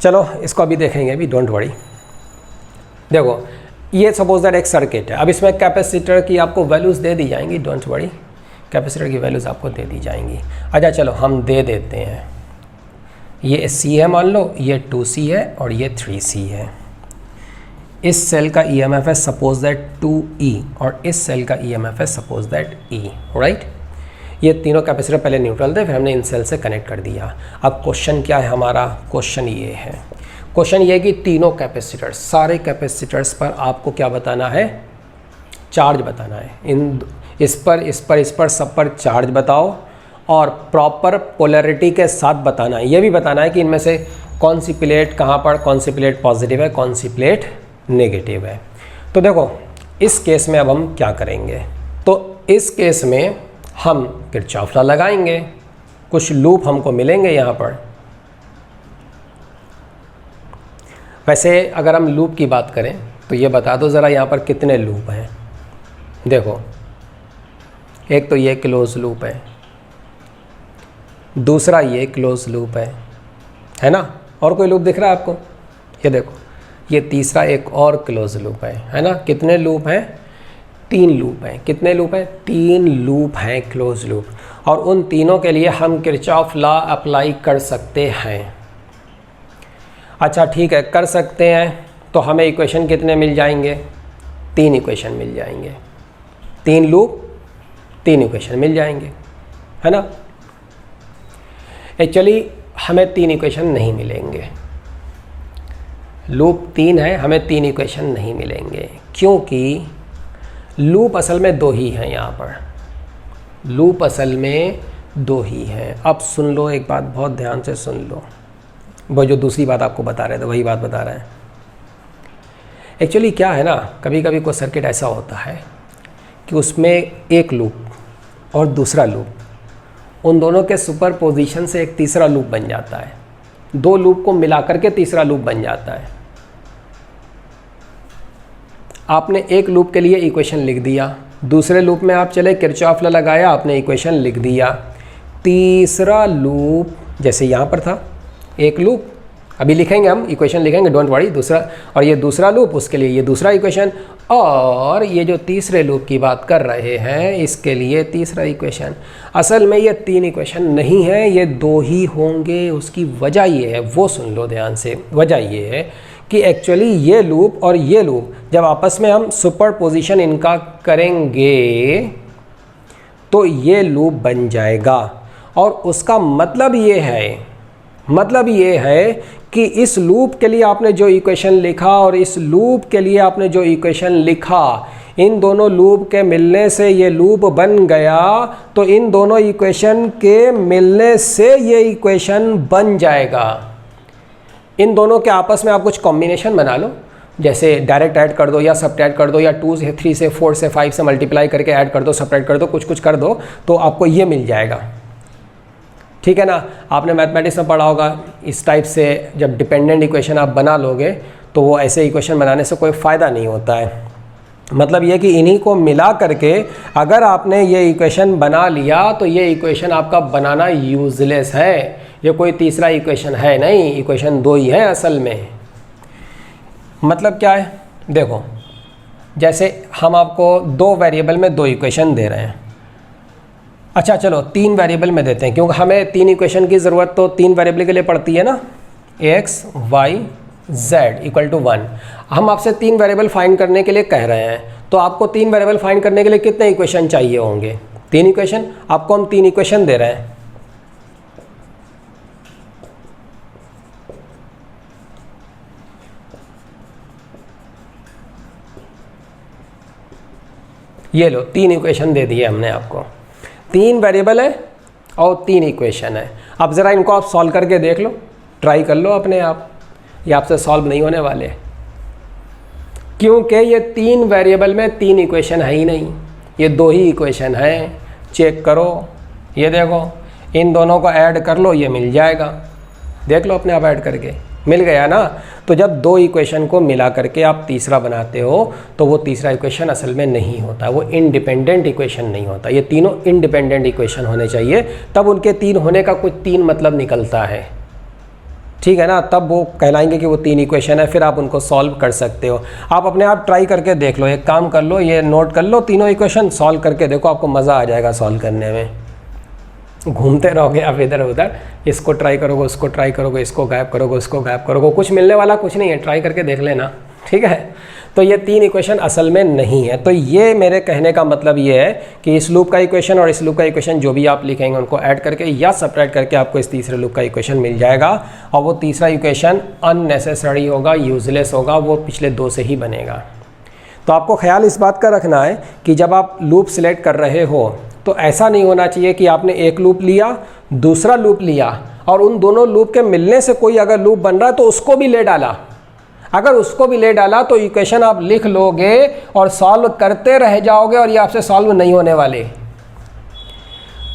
चलो इसको अभी देखेंगे, अभी डोंट वरी। देखो ये सपोज दैट एक सर्किट है। अब इसमें कैपेसिटर की आपको वैल्यूज़ दे दी जाएंगी, डोंट वरी, कैपेसिटर की वैल्यूज़ आपको दे दी जाएंगी। अच्छा चलो हम दे देते हैं, ये C है मान लो, ये 2C है और ये 3C है। इस सेल का EMF है सपोज दैट 2E और इस सेल का EMF है सपोज दैट E, राइट। ये तीनों कैपेसिटर पहले न्यूट्रल थे, फिर हमने इन सेल से कनेक्ट कर दिया। अब क्वेश्चन क्या है हमारा, क्वेश्चन ये है, क्वेश्चन ये है कि तीनों कैपेसिटर्स, सारे कैपेसिटर्स पर आपको क्या बताना है, चार्ज बताना है। इस पर सब पर चार्ज बताओ और प्रॉपर पोलैरिटी के साथ बताना है। ये भी बताना है कि इनमें से कौन सी प्लेट कहाँ पर, कौन सी प्लेट पॉजिटिव है, कौन सी प्लेट नेगेटिव है। तो देखो इस केस में अब हम क्या करेंगे, तो इस केस में हम किरचॉफ लॉ लगाएंगे। कुछ लूप हमको मिलेंगे यहाँ पर। वैसे अगर हम लूप की बात करें तो ये बता दो ज़रा यहाँ पर कितने लूप हैं। देखो एक तो ये क्लोज लूप है, दूसरा ये क्लोज लूप है ना। और कोई लूप दिख रहा है आपको, ये देखो ये तीसरा एक और क्लोज लूप है ना। कितने लूप हैं, 3 लूप हैं। कितने लूप हैं, 3 लूप हैं क्लोज लूप। और उन तीनों के लिए हम किरचॉफ लॉ अप्लाई कर सकते हैं। अच्छा ठीक है, कर सकते हैं तो हमें इक्वेशन कितने मिल जाएंगे, 3 इक्वेशन मिल जाएंगे। 3 लूप 3 इक्वेशन मिल जाएंगे, है ना। एक्चुअली हमें 3 इक्वेशन नहीं मिलेंगे, लूप 3 है, हमें 3 इक्वेशन नहीं मिलेंगे क्योंकि लूप असल में 2 ही हैं। यहाँ पर लूप असल में 2 ही हैं। अब सुन लो एक बात, बहुत ध्यान से सुन लो, वो जो दूसरी बात आपको बता रहे थे वही बात बता रहे हैं। एक्चुअली क्या है ना, कभी कभी कोई सर्किट ऐसा होता है कि उसमें एक लूप और दूसरा लूप, उन दोनों के सुपरपोजिशन से एक तीसरा लूप बन जाता है। 2 लूप को मिलाकर के तीसरा लूप बन जाता है। आपने एक लूप के लिए इक्वेशन लिख दिया, दूसरे लूप में आप चले किरचॉफ लॉ लगाया, आपने इक्वेशन लिख दिया। तीसरा लूप जैसे यहाँ पर था एक लूप, अभी लिखेंगे हम इक्वेशन लिखेंगे, डोंट वरी, दूसरा, और ये दूसरा लूप, उसके लिए ये दूसरा इक्वेशन, और ये जो तीसरे लूप की बात कर रहे हैं इसके लिए तीसरा इक्वेशन। असल में ये 3 इक्वेशन नहीं है, ये 2 ही होंगे। उसकी वजह ये है, वो सुन लो ध्यान से, वजह ये है कि एक्चुअली ये लूप और ये लूप जब आपस में हम सुपरपोजिशन इनका करेंगे तो ये लूप बन जाएगा। और उसका मतलब ये है कि इस लूप के लिए आपने जो इक्वेशन लिखा और इस लूप के लिए आपने जो इक्वेशन लिखा, इन दोनों लूप के मिलने से ये लूप बन गया, तो इन दोनों इक्वेशन के मिलने से ये इक्वेशन बन जाएगा। इन दोनों के आपस में आप कुछ कॉम्बिनेशन बना लो, जैसे डायरेक्ट ऐड कर दो या सब्ट्रैक्ट कर दो या 2 से 3 से 4 से 5 से मल्टीप्लाई करके ऐड कर दो, सब्ट्रैक्ट कर दो, कुछ कर दो, तो आपको ये मिल जाएगा। ठीक है ना। आपने मैथमेटिक्स में पढ़ा होगा, इस टाइप से जब डिपेंडेंट इक्वेशन आप बना लोगे तो वो ऐसे इक्वेशन बनाने से कोई फ़ायदा नहीं होता है। मतलब ये कि इन्हीं को मिला करके अगर आपने ये इक्वेशन बना लिया तो ये इक्वेशन आपका बनाना यूजलेस है। ये कोई तीसरा इक्वेशन है नहीं, इक्वेशन 2 ही है असल में। मतलब क्या है, देखो जैसे हम आपको 2 वेरिएबल में 2 इक्वेशन दे रहे हैं। अच्छा चलो 3 वेरिएबल में देते हैं, क्योंकि हमें 3 इक्वेशन की ज़रूरत तो 3 वेरिएबल के लिए पड़ती है ना, x, y, z equal to 1। हम आपसे 3 वेरिएबल फाइंड करने के लिए कह रहे हैं, तो आपको 3 वेरिएबल फाइंड करने के लिए कितने इक्वेशन चाहिए होंगे, 3 इक्वेशन। आपको हम 3 इक्वेशन दे रहे हैं। ये लो 3 इक्वेशन दे दिए हमने आपको, 3 वेरिएबल है और 3 इक्वेशन है। अब ज़रा इनको आप सॉल्व करके देख लो, ट्राई कर लो अपने आप, ये आपसे सॉल्व नहीं होने वाले, क्योंकि ये 3 वेरिएबल में 3 इक्वेशन है ही नहीं, ये 2 ही इक्वेशन हैं। चेक करो, ये देखो, इन दोनों को ऐड कर लो, ये मिल जाएगा, देख लो अपने आप ऐड करके, मिल गया ना। तो जब 2 इक्वेशन को मिला करके आप तीसरा बनाते हो तो वो तीसरा इक्वेशन असल में नहीं होता, वो इंडिपेंडेंट इक्वेशन नहीं होता। ये तीनों इंडिपेंडेंट इक्वेशन होने चाहिए, तब उनके 3 होने का कुछ 3 मतलब निकलता है, ठीक है ना, तब वो कहलाएंगे कि वो 3 इक्वेशन है, फिर आप उनको सॉल्व कर सकते हो। आप अपने आप ट्राई करके देख लो, एक काम कर लो, ये नोट कर लो, तीनों इक्वेशन सॉल्व करके देखो, आपको मज़ा आ जाएगा सॉल्व करने में। घूमते रहोगे आप इधर उधर, इसको ट्राई करोगे, उसको ट्राई करोगे, इसको गायब करोगे, उसको गायब करोगे, कुछ मिलने वाला कुछ नहीं है, ट्राई करके देख लेना, ठीक है। तो ये 3 इक्वेशन असल में नहीं है। तो ये मेरे कहने का मतलब ये है कि इस लूप का इक्वेशन और इस लूप का इक्वेशन जो भी आप लिखेंगे उनको ऐड करके या सब्ट्रैक्ट करके आपको इस तीसरे लूप का इक्वेशन मिल जाएगा, और वो तीसरा इक्वेशन अननेसेसरी होगा, यूजलेस होगा, वो पिछले 2 से ही बनेगा। तो आपको ख्याल इस बात का रखना है कि जब आप लूप सिलेक्ट कर रहे हो तो ऐसा नहीं होना चाहिए कि आपने एक लूप लिया, दूसरा लूप लिया और उन दोनों लूप के मिलने से कोई अगर लूप बन रहा है तो उसको भी ले डाला। अगर उसको भी ले डाला तो इक्वेशन आप लिख लोगे और सॉल्व करते रह जाओगे और ये आपसे सॉल्व नहीं होने वाले।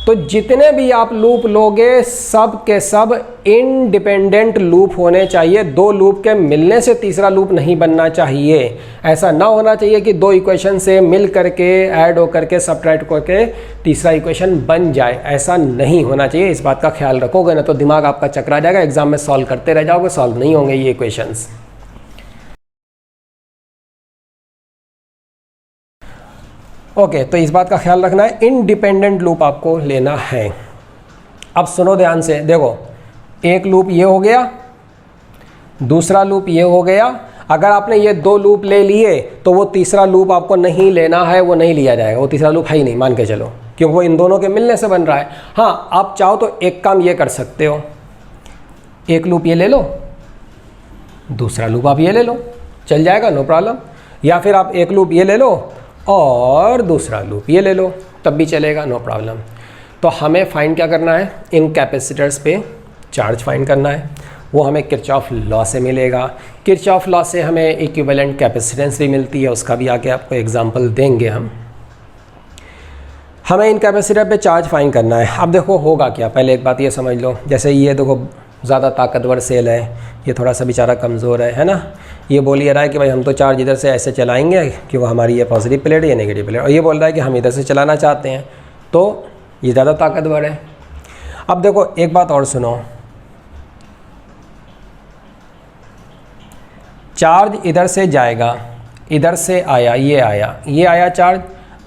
तो जितने भी आप लूप लोगे सब के सब इंडिपेंडेंट लूप होने चाहिए, 2 लूप के मिलने से तीसरा लूप नहीं बनना चाहिए। ऐसा ना होना चाहिए कि 2 इक्वेशन से मिल करके ऐड हो करके सब्ट्रैक्ट करके तीसरा इक्वेशन बन जाए, ऐसा नहीं होना चाहिए। इस बात का ख्याल रखोगे ना तो दिमाग आपका चकरा जाएगा, एग्जाम में सॉल्व करते रह जाओगे, सॉल्व नहीं होंगे ये इक्वेशंस। ओके, तो इस बात का ख्याल रखना है, इंडिपेंडेंट लूप आपको लेना है। अब सुनो ध्यान से, देखो एक लूप ये हो गया, दूसरा लूप ये हो गया। अगर आपने ये 2 लूप ले लिए तो वो तीसरा लूप आपको नहीं लेना है, वो नहीं लिया जाएगा, वो तीसरा लूप है ही नहीं, मान के चलो, क्योंकि वो इन दोनों के मिलने से बन रहा है। हाँ, आप चाहो तो एक काम ये कर सकते हो, एक लूप ये ले लो, दूसरा लूप आप ये ले लो, चल जाएगा, नो प्रॉब्लम। या फिर आप एक लूप ये ले लो और दूसरा लूप ये ले लो, तब भी चलेगा, नो प्रॉब्लम। तो हमें फाइंड क्या करना है, इन कैपेसिटर्स पे चार्ज फाइंड करना है, वो हमें किरचॉफ लॉ से मिलेगा। किरचॉफ लॉ से हमें इक्विवेलेंट कैपेसिटेंस भी मिलती है, उसका भी आके आपको एग्जांपल देंगे हम। हमें इन कैपेसिटर पे चार्ज फाइंड करना है। अब देखो होगा क्या, पहले एक बात ये समझ लो, जैसे ये देखो ज़्यादा ताकतवर सेल है, ये थोड़ा सा बेचारा कमज़ोर है ना, ये बोल ये रहा है कि भाई हम तो चार्ज इधर से ऐसे चलाएंगे कि वो हमारी ये पॉजिटिव प्लेट है, ये नेगेटिव प्लेट, और ये बोल रहा है कि हम इधर से चलाना चाहते हैं, तो ये ज़्यादा ताकतवर है। अब देखो एक बात और सुनो, चार्ज इधर से जाएगा, इधर से आया, ये आया चार्ज।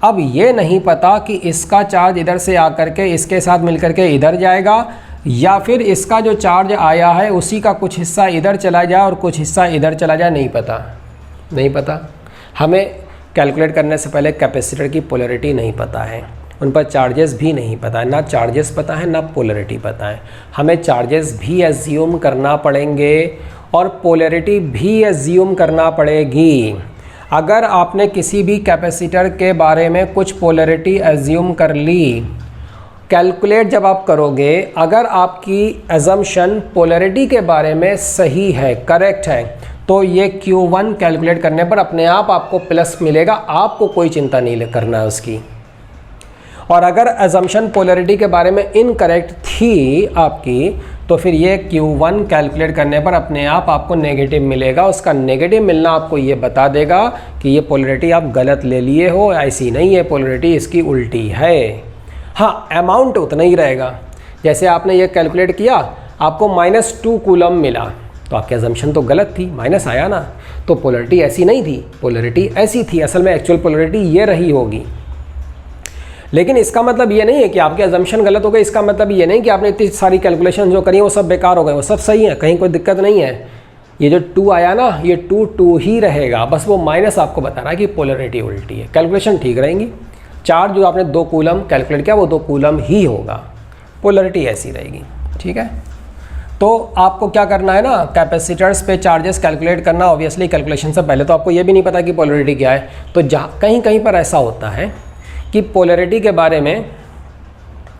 अब ये नहीं पता कि इसका चार्ज इधर से आकर के इसके साथ मिलकर के इधर जाएगा या फिर इसका जो चार्ज आया है उसी का कुछ हिस्सा इधर चला जाए और कुछ हिस्सा इधर चला जाए, नहीं पता। हमें कैलकुलेट करने से पहले कैपेसिटर की पोलैरिटी नहीं पता है, उन पर चार्जेस भी नहीं पता है, ना चार्जेस पता है ना पोलैरिटी पता है। हमें चार्जेस भी एज्यूम करना पड़ेंगे और पोलैरिटी भी एज्यूम करना पड़ेगी। अगर आपने किसी भी कैपेसिटर के बारे में कुछ पोलैरिटी एज्यूम कर ली, कैलकुलेट जब आप करोगे, अगर आपकी एजम्पशन पोलैरिटी के बारे में सही है, करेक्ट है, तो ये Q1 कैलकुलेट करने पर अपने आप आपको प्लस मिलेगा, आपको कोई चिंता नहीं करना है उसकी। और अगर एजम्पशन पोलैरिटी के बारे में इनकरेक्ट थी आपकी, तो फिर ये Q1 कैलकुलेट करने पर अपने आप आपको नेगेटिव मिलेगा। उसका नेगेटिव मिलना आपको ये बता देगा कि ये पोलैरिटी आप गलत ले लिए हो, ऐसी नहीं है पोलैरिटी, इसकी उल्टी है। हाँ, अमाउंट उतना ही रहेगा। जैसे आपने ये कैलकुलेट किया, आपको -2 कूलम मिला, तो आपकी अजम्पशन तो गलत थी, माइनस आया ना, तो पोलैरिटी ऐसी नहीं थी, पोलैरिटी ऐसी थी, असल में एक्चुअल पोलैरिटी ये रही होगी। लेकिन इसका मतलब ये नहीं है कि आपकी अजम्पशन गलत हो गई, इसका मतलब ये नहीं कि आपने इतनी सारी कैलकुलेशन जो करी वो सब बेकार हो गए, वो सब सही है, कहीं कोई दिक्कत नहीं है। ये जो 2 आया ना, ये 2 ही रहेगा, बस वो माइनस आपको बता रहा है कि पोलैरिटी उल्टी है, कैलकुलेशन ठीक रहेंगी। चार्ज जो आपने 2 कूलम कैलकुलेट किया वो 2 कूलम ही होगा, पोलैरिटी ऐसी रहेगी, ठीक है। तो आपको क्या करना है ना, कैपेसिटर्स पे चार्जेस कैलकुलेट करना। ऑब्वियसली कैलकुलेशन से पहले तो आपको ये भी नहीं पता कि पोलैरिटी क्या है, तो जहाँ कहीं कहीं पर ऐसा होता है कि पोलैरिटी के बारे में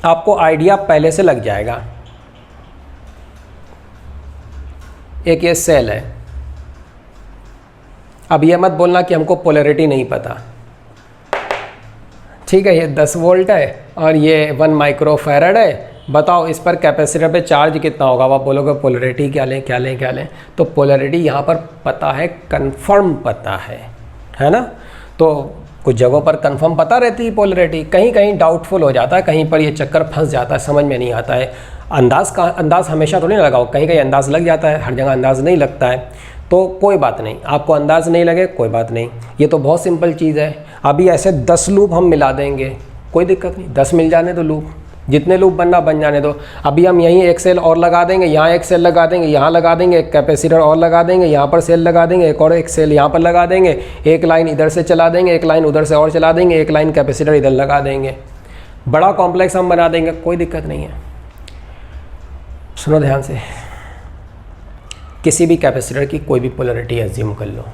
आपको आइडिया पहले से लग जाएगा। एक ये सेल है, अब ये मत बोलना कि हमको पोलैरिटी नहीं पता, ठीक है। ये 10 वोल्ट है और ये 1 माइक्रोफैरड है, बताओ इस पर कैपेसिटर पे चार्ज कितना होगा। आप बोलोगे पोलैरिटी क्या लें क्या लें क्या लें, तो पोलैरिटी यहाँ पर पता है, कंफर्म पता है ना। तो कुछ जगहों पर कंफर्म पता रहती है पोलैरिटी, कहीं कहीं डाउटफुल हो जाता है, कहीं पर ये चक्कर फंस जाता है, समझ में नहीं आता है। अंदाज़ हमेशा थोड़ी ना लगाओ, कहीं कहीं अंदाज़ लग जाता है, हर जगह अंदाज़ नहीं लगता है। तो कोई बात नहीं, आपको अंदाज़ नहीं लगे कोई बात नहीं, ये तो बहुत सिंपल चीज़ है। अभी ऐसे 10 लूप हम मिला देंगे, कोई दिक्कत नहीं, 10 मिल जाने दो लूप, जितने लूप बनना बन जाने दो। अभी हम यहीं एक सेल और लगा देंगे, यहाँ एक सेल लगा देंगे, यहाँ लगा देंगे, एक कैपेसिटर और लगा देंगे, यहाँ पर सेल लगा देंगे, एक और एक सेल यहाँ पर लगा देंगे, एक लाइन इधर से चला देंगे, एक लाइन उधर से और चला देंगे, एक लाइन कैपेसिटर इधर लगा देंगे, बड़ा कॉम्प्लेक्स हम बना देंगे, कोई दिक्कत नहीं है। सुनो ध्यान से, किसी भी कैपेसिटर की कोई भी पोलैरिटी एज्यूम कर लो,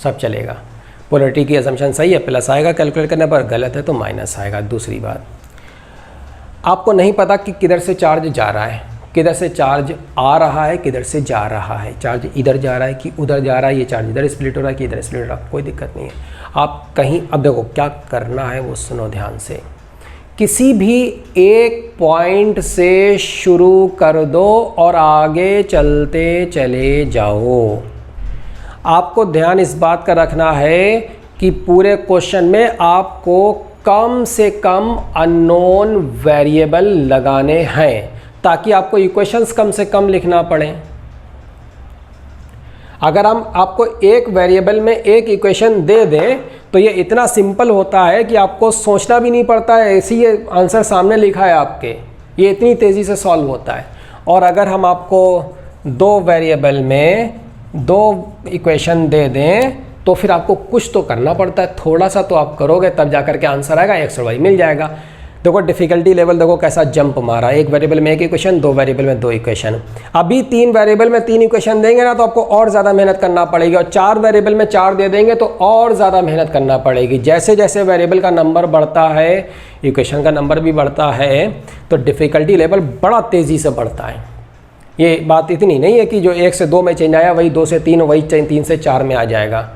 सब चलेगा। पोलैरिटी की असम्पशन सही है, प्लस आएगा कैलकुलेट करने पर, गलत है तो माइनस आएगा। दूसरी बात, आपको नहीं पता कि किधर से चार्ज जा रहा है, किधर से चार्ज आ रहा है, किधर से जा रहा है, चार्ज इधर जा रहा है कि उधर जा रहा है, ये चार्ज इधर स्प्लिट हो रहा है कि इधर स्प्लिट हो रहा है, कोई दिक्कत नहीं है। आप कहीं, अब देखो क्या करना है वो सुनो ध्यान से, किसी भी एक पॉइंट से शुरू कर दो और आगे चलते चले जाओ। आपको ध्यान इस बात का रखना है कि पूरे क्वेश्चन में आपको कम से कम अननोन वेरिएबल लगाने हैं, ताकि आपको इक्वेशंस कम से कम लिखना पड़े। अगर हम आपको एक वेरिएबल में एक इक्वेशन दे दें तो ये इतना सिंपल होता है कि आपको सोचना भी नहीं पड़ता है, ऐसे ये आंसर सामने लिखा है आपके, ये इतनी तेज़ी से सॉल्व होता है। और अगर हम आपको 2 वेरिएबल में 2 इक्वेशन दे दें तो फिर आपको कुछ तो करना पड़ता है, थोड़ा सा तो आप करोगे तब जा कर के आंसर आएगा, एक्स और वाई मिल जाएगा। देखो डिफ़िकल्टी लेवल देखो कैसा जंप मारा, एक वेरिएबल में एक इक्वेशन, 2 वेरिएबल में 2 इक्वेशन। अभी 3 वेरिएबल में 3 इक्वेशन देंगे ना तो आपको और ज़्यादा मेहनत करना पड़ेगी, और 4 वेरिएबल में 4 दे देंगे तो और ज़्यादा मेहनत करना पड़ेगी। जैसे जैसे वेरिएबल का नंबर बढ़ता है, इक्वेशन का नंबर भी बढ़ता है, तो डिफ़िकल्टी लेवल बड़ा तेज़ी से बढ़ता है। ये बात इतनी नहीं है कि जो 1 से 2 में चेंज आया वही 2 से 3, वही 3 से 4 में आ जाएगा,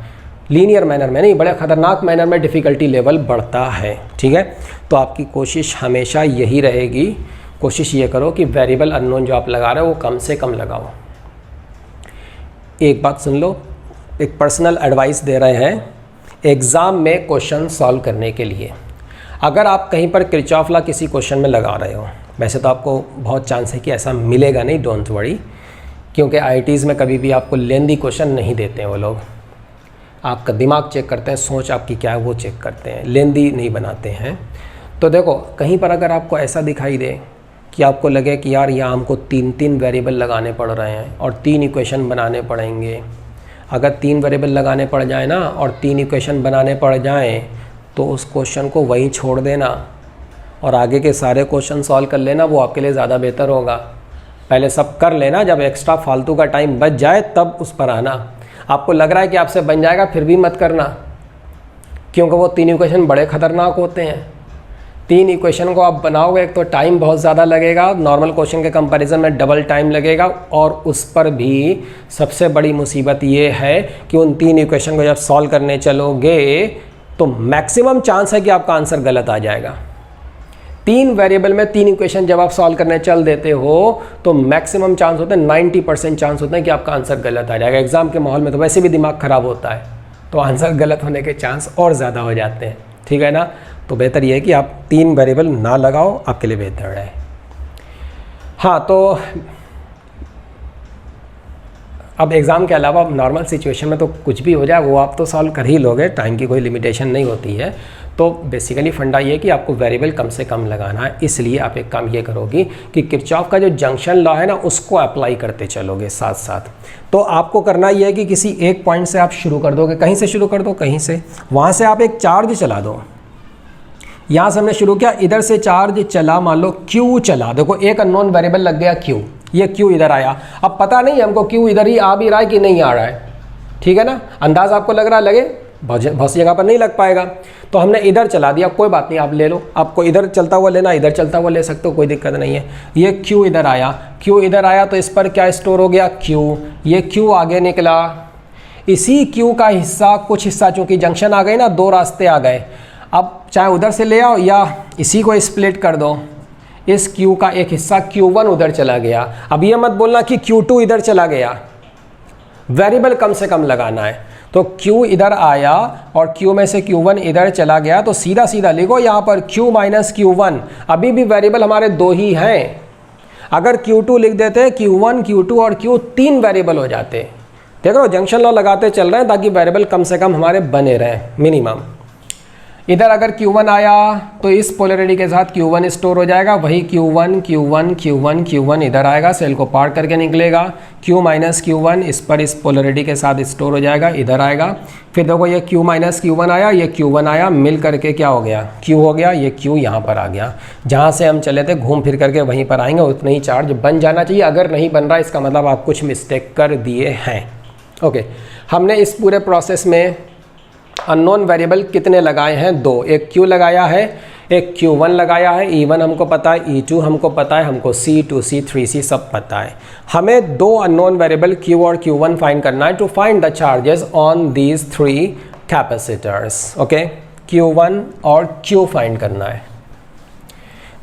लीनियर मैनर में नहीं, बड़े ख़तरनाक मैनर में डिफ़िकल्टी लेवल बढ़ता है, ठीक है। तो आपकी कोशिश हमेशा यही रहेगी, कोशिश ये करो कि वेरिएबल अननोन जो आप लगा रहे हो वो कम से कम लगाओ। एक बात सुन लो, एक पर्सनल एडवाइस दे रहे हैं एग्ज़ाम में क्वेश्चन सॉल्व करने के लिए। अगर आप कहीं पर किरचॉफ लॉ किसी क्वेश्चन में लगा रहे हो, वैसे तो आपको बहुत चांस है कि ऐसा मिलेगा नहीं, डोंट वरी, क्योंकि आईआईटीज़ में कभी भी आपको लेंदी क्वेश्चन नहीं देते हैं वो लोग। आपका दिमाग चेक करते हैं, सोच आपकी क्या है वो चेक करते हैं, लेंदी नहीं बनाते हैं। तो देखो कहीं पर अगर आपको ऐसा दिखाई दे कि आपको लगे कि यार यहाँ हमको 3 वेरिएबल लगाने पड़ रहे हैं और 3 इक्वेशन बनाने पड़ेंगे, अगर 3 वेरिएबल लगाने पड़ जाए ना और 3 इक्वेशन बनाने पड़ जाएँ तो उस क्वेश्चन को वहीं छोड़ देना और आगे के सारे क्वेश्चन सॉल्व कर लेना, वो आपके लिए ज़्यादा बेहतर होगा। पहले सब कर लेना, जब एक्स्ट्रा फालतू का टाइम बच जाए तब उस पर आना। आपको लग रहा है कि आपसे बन जाएगा फिर भी मत करना, क्योंकि वो 3 इक्वेशन बड़े ख़तरनाक होते हैं। 3 इक्वेशन को आप बनाओगे एक तो टाइम बहुत ज़्यादा लगेगा, नॉर्मल क्वेश्चन के कंपैरिजन में डबल टाइम लगेगा, और उस पर भी सबसे बड़ी मुसीबत ये है कि उन 3 इक्वेशन को जब सॉल्व करने चलोगे तो मैक्सिमम चांस है कि आपका आंसर गलत आ जाएगा। 3 वेरिएबल में 3 इक्वेशन जब आप सॉल्व करने चल देते हो तो मैक्सिमम चांस होते हैं, 90% चांस होते हैं कि आपका आंसर गलत आ जाएगा। एग्जाम के माहौल में तो वैसे भी दिमाग ख़राब होता है, तो आंसर गलत होने के चांस और ज़्यादा हो जाते हैं, ठीक है ना। तो बेहतर ये है कि आप 3 वेरिएबल ना लगाओ, आपके लिए बेहतर है। हाँ, तो अब एग्ज़ाम के अलावा नॉर्मल सिचुएशन में तो कुछ भी हो जाए वो आप तो सॉल्व कर ही लोगे, टाइम की कोई लिमिटेशन नहीं होती है। तो बेसिकली फंडा ये है कि आपको वेरिएबल कम से कम लगाना है, इसलिए आप एक काम ये करोगी कि किरचॉफ का जो जंक्शन लॉ है ना उसको अप्लाई करते चलोगे साथ साथ। तो आपको करना ये है कि किसी एक पॉइंट से आप शुरू कर दोगे, कहीं से शुरू कर दो, कहीं से, वहाँ से आप एक चार्ज चला दो। यहाँ से हमने शुरू किया, इधर से चार्ज चला, मान लो Q चला, देखो एक अननोन वेरिएबल लग गया Q, ये Q इधर आया। अब पता नहीं हमको Q इधर ही आ भी रहा है कि नहीं आ रहा है, ठीक है ना, अंदाज आपको लग रहा है, लगे बहुत सी जगह पर नहीं लग पाएगा, तो हमने इधर चला दिया, कोई बात नहीं, आप ले लो, आपको इधर चलता हुआ लेना, इधर चलता हुआ ले सकते हो, कोई दिक्कत नहीं है। ये Q इधर आया, Q इधर आया तो इस पर क्या स्टोर हो गया, Q, ये Q आगे निकला, इसी Q का हिस्सा, कुछ हिस्सा चूंकि जंक्शन आ गए ना, दो रास्ते आ गए, अब चाहे उधर से ले आओ या इसी को स्प्लिट कर दो, इस Q का एक हिस्सा Q1 उधर चला गया। अब ये मत बोलना कि Q2 इधर चला गया, वेरिएबल कम से कम लगाना है, तो Q इधर आया और Q में से Q1 इधर चला गया, तो सीधा सीधा लिखो यहाँ पर Q माइनस Q1, अभी भी वेरिएबल हमारे दो ही हैं, अगर Q2 लिख देते Q1 Q2 और Q 3 वेरिएबल हो जाते। देखो जंक्शन लॉ लगाते चल रहे हैं ताकि वेरिएबल कम से कम हमारे बने रहें मिनिमम। इधर अगर Q1 आया तो इस पोलैरिटी के साथ Q1 स्टोर हो जाएगा, वही Q1 Q1 Q1 Q1 इधर आएगा, सेल को पार करके निकलेगा, Q माइनस Q1 इस पर इस पोलैरिटी के साथ स्टोर हो जाएगा, इधर आएगा, फिर देखो ये Q माइनस Q1 आया, ये Q1 आया, मिल करके क्या हो गया, Q हो गया, ये Q यहाँ पर आ गया, जहाँ से हम चले थे घूम फिर करके वहीं पर आएंगे, उतना ही चार्ज बन जाना चाहिए। अगर नहीं बन रहा इसका मतलब आप कुछ मिस्टेक कर दिए हैं। ओके, हमने इस पूरे प्रोसेस में अननोन वेरिएबल कितने लगाए हैं, दो, एक Q लगाया है, एक Q1 लगाया है, E1 हमको पता है, E2 हमको पता है, हमको C2 C 3C सब पता है। हमें दो अननोन वेरिएबल Q और Q1 फाइंड करना है to find the charges on these three capacitors. Okay, Q1 और Q फाइंड करना है।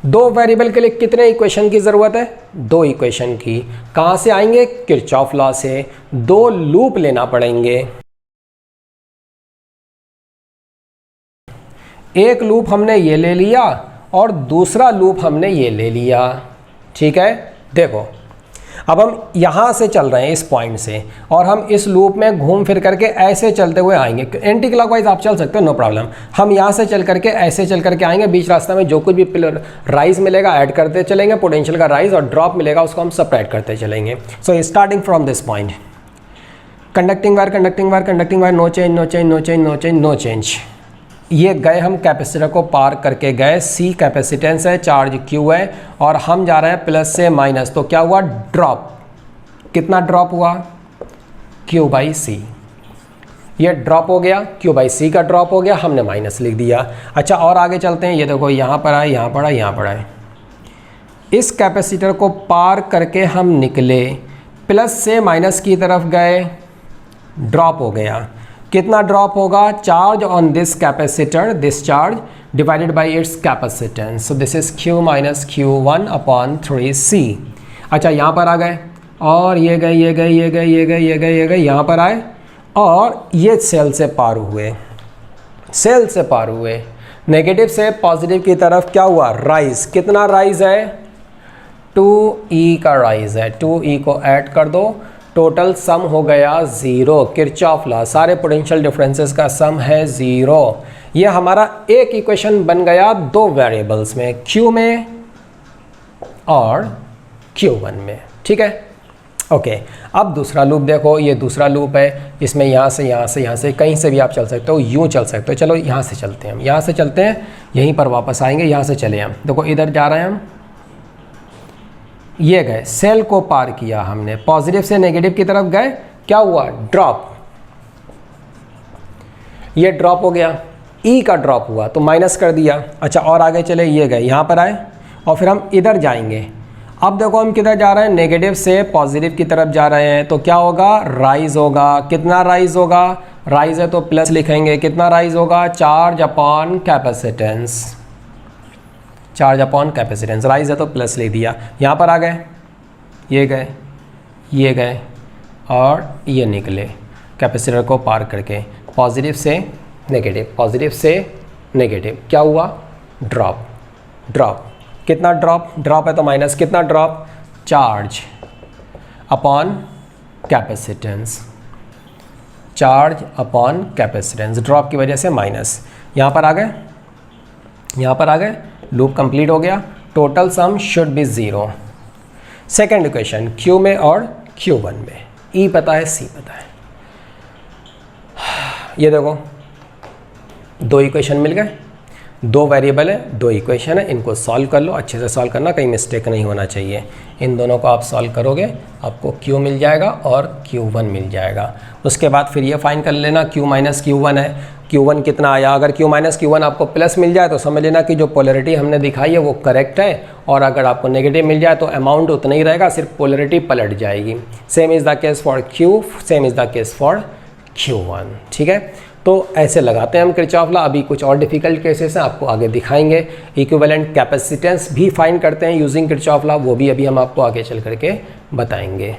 दो वेरिएबल के लिए कितने इक्वेशन की ज़रूरत है, दो इक्वेशन की। कहाँ से आएंगे, किरचॉफ लॉ से, दो लूप लेना पड़ेंगे, एक लूप हमने ये ले लिया और दूसरा लूप हमने ये ले लिया, ठीक है। देखो अब हम यहाँ से चल रहे हैं इस पॉइंट से, और हम इस लूप में घूम फिर करके ऐसे चलते हुए आएंगे, एंटी क्लॉकवाइज आप चल सकते हो, नो प्रॉब्लम। हम यहाँ से चल करके ऐसे चल करके आएंगे, बीच रास्ता में जो कुछ भी राइज मिलेगा ऐड करते चलेंगे, पोटेंशियल का राइज, और ड्रॉप मिलेगा उसको हम सबट्रैक्ट करते चलेंगे। So starting from this point, conducting wire conducting wire conducting wire, no change no change no change no change no change. ये गए हम कैपेसिटर को पार करके गए, C कैपेसिटेंस है, चार्ज Q है, और हम जा रहे हैं प्लस से माइनस, तो क्या हुआ, ड्रॉप, कितना ड्रॉप हुआ, Q बाई C, ये ड्रॉप हो गया, Q बाई C का ड्रॉप हो गया, हमने माइनस लिख दिया। अच्छा और आगे चलते हैं, ये देखो यहाँ पर आए, यहाँ पर आए, यहाँ पर आए, इस कैपेसिटर को पार करके हम निकले, प्लस से माइनस की तरफ गए, ड्रॉप हो गया, कितना ड्रॉप होगा, charge on this capacitor, this charge divided by it's capacitance, so this is Q minus Q1 upon 3C। अच्छा यहाँ पर आ गए, और ये गए ये गए ये गए ये गए ये गए ये गए, यहाँ पर आए, और ये सेल से पार हुए, सेल से पार हुए, नेगेटिव से पॉजिटिव की तरफ क्या हुआ, राइज, कितना राइज है, 2E का राइज है, 2E को ऐड कर दो, टोटल सम हो गया 0, किरचॉफ लॉ, सारे पोटेंशियल डिफरेंसेस का सम है 0। ये हमारा एक इक्वेशन बन गया दो वेरिएबल्स में, Q में और Q1 में, ठीक है। ओके, अब दूसरा लूप देखो, ये दूसरा लूप है, इसमें यहाँ से यहाँ से यहाँ से कहीं से भी आप चल सकते हो, यूँ चल सकते हो। चलो यहाँ से चलते हैं, हम यहाँ से चलते हैं, यहीं पर वापस आएंगे, यहाँ से चले हम, देखो इधर जा रहे हैं हम, ये गए, सेल को पार किया हमने, पॉजिटिव से नेगेटिव की तरफ गए, क्या हुआ, ड्रॉप, ये ड्रॉप हो गया, E का ड्रॉप हुआ तो माइनस कर दिया। अच्छा और आगे चले, ये गए, यहाँ पर आए, और फिर हम इधर जाएंगे। अब देखो हम किधर जा रहे हैं, नेगेटिव से पॉजिटिव की तरफ जा रहे हैं, तो क्या होगा, राइज होगा, कितना राइज होगा, राइज है तो प्लस लिखेंगे, कितना राइज होगा, charge upon capacitance, charge upon capacitance, rise है तो प्लस ले दिया। यहाँ पर आ गए, ये गए ये गए और ये निकले कैपेसिटर को पार करके, पॉजिटिव से नेगेटिव, पॉजिटिव से नेगेटिव, क्या हुआ, ड्रॉप, ड्रॉप, कितना ड्रॉप, ड्रॉप है तो माइनस, कितना drop, charge upon capacitance, charge upon capacitance, drop की वजह से माइनस। यहाँ पर आ गए, यहाँ पर आ गए, लूप कंप्लीट हो गया, total sum should be 0। Second equation, Q में और Q1 में, E पता है, C पता है। ये देखो दो इक्वेशन मिल गए, दो वेरिएबल है, दो इक्वेशन है, इनको सॉल्व कर लो, अच्छे से सॉल्व करना, कहीं मिस्टेक नहीं होना चाहिए। इन दोनों को आप सॉल्व करोगे आपको q मिल जाएगा और q1 मिल जाएगा। उसके बाद फिर ये फाइंड कर लेना q माइनस q1 है, q1 कितना आया। अगर q माइनस q1 आपको प्लस मिल जाए तो समझ लेना कि जो पोलरिटी हमने दिखाई है वो करेक्ट है, और अगर आपको नेगेटिव मिल जाए तो अमाउंट उतना ही रहेगा, सिर्फ पोलरिटी पलट जाएगी। Same is the case for q, same is the case for q1। ठीक है, तो ऐसे लगाते हैं हम किरचॉफ लॉ। अभी कुछ और डिफिकल्ट केसेस हैं, आपको आगे दिखाएंगे। इक्विवेलेंट कैपेसिटेंस भी फाइंड करते हैं यूजिंग किरचॉफ लॉ, वो भी अभी हम आपको आगे चल करके बताएंगे।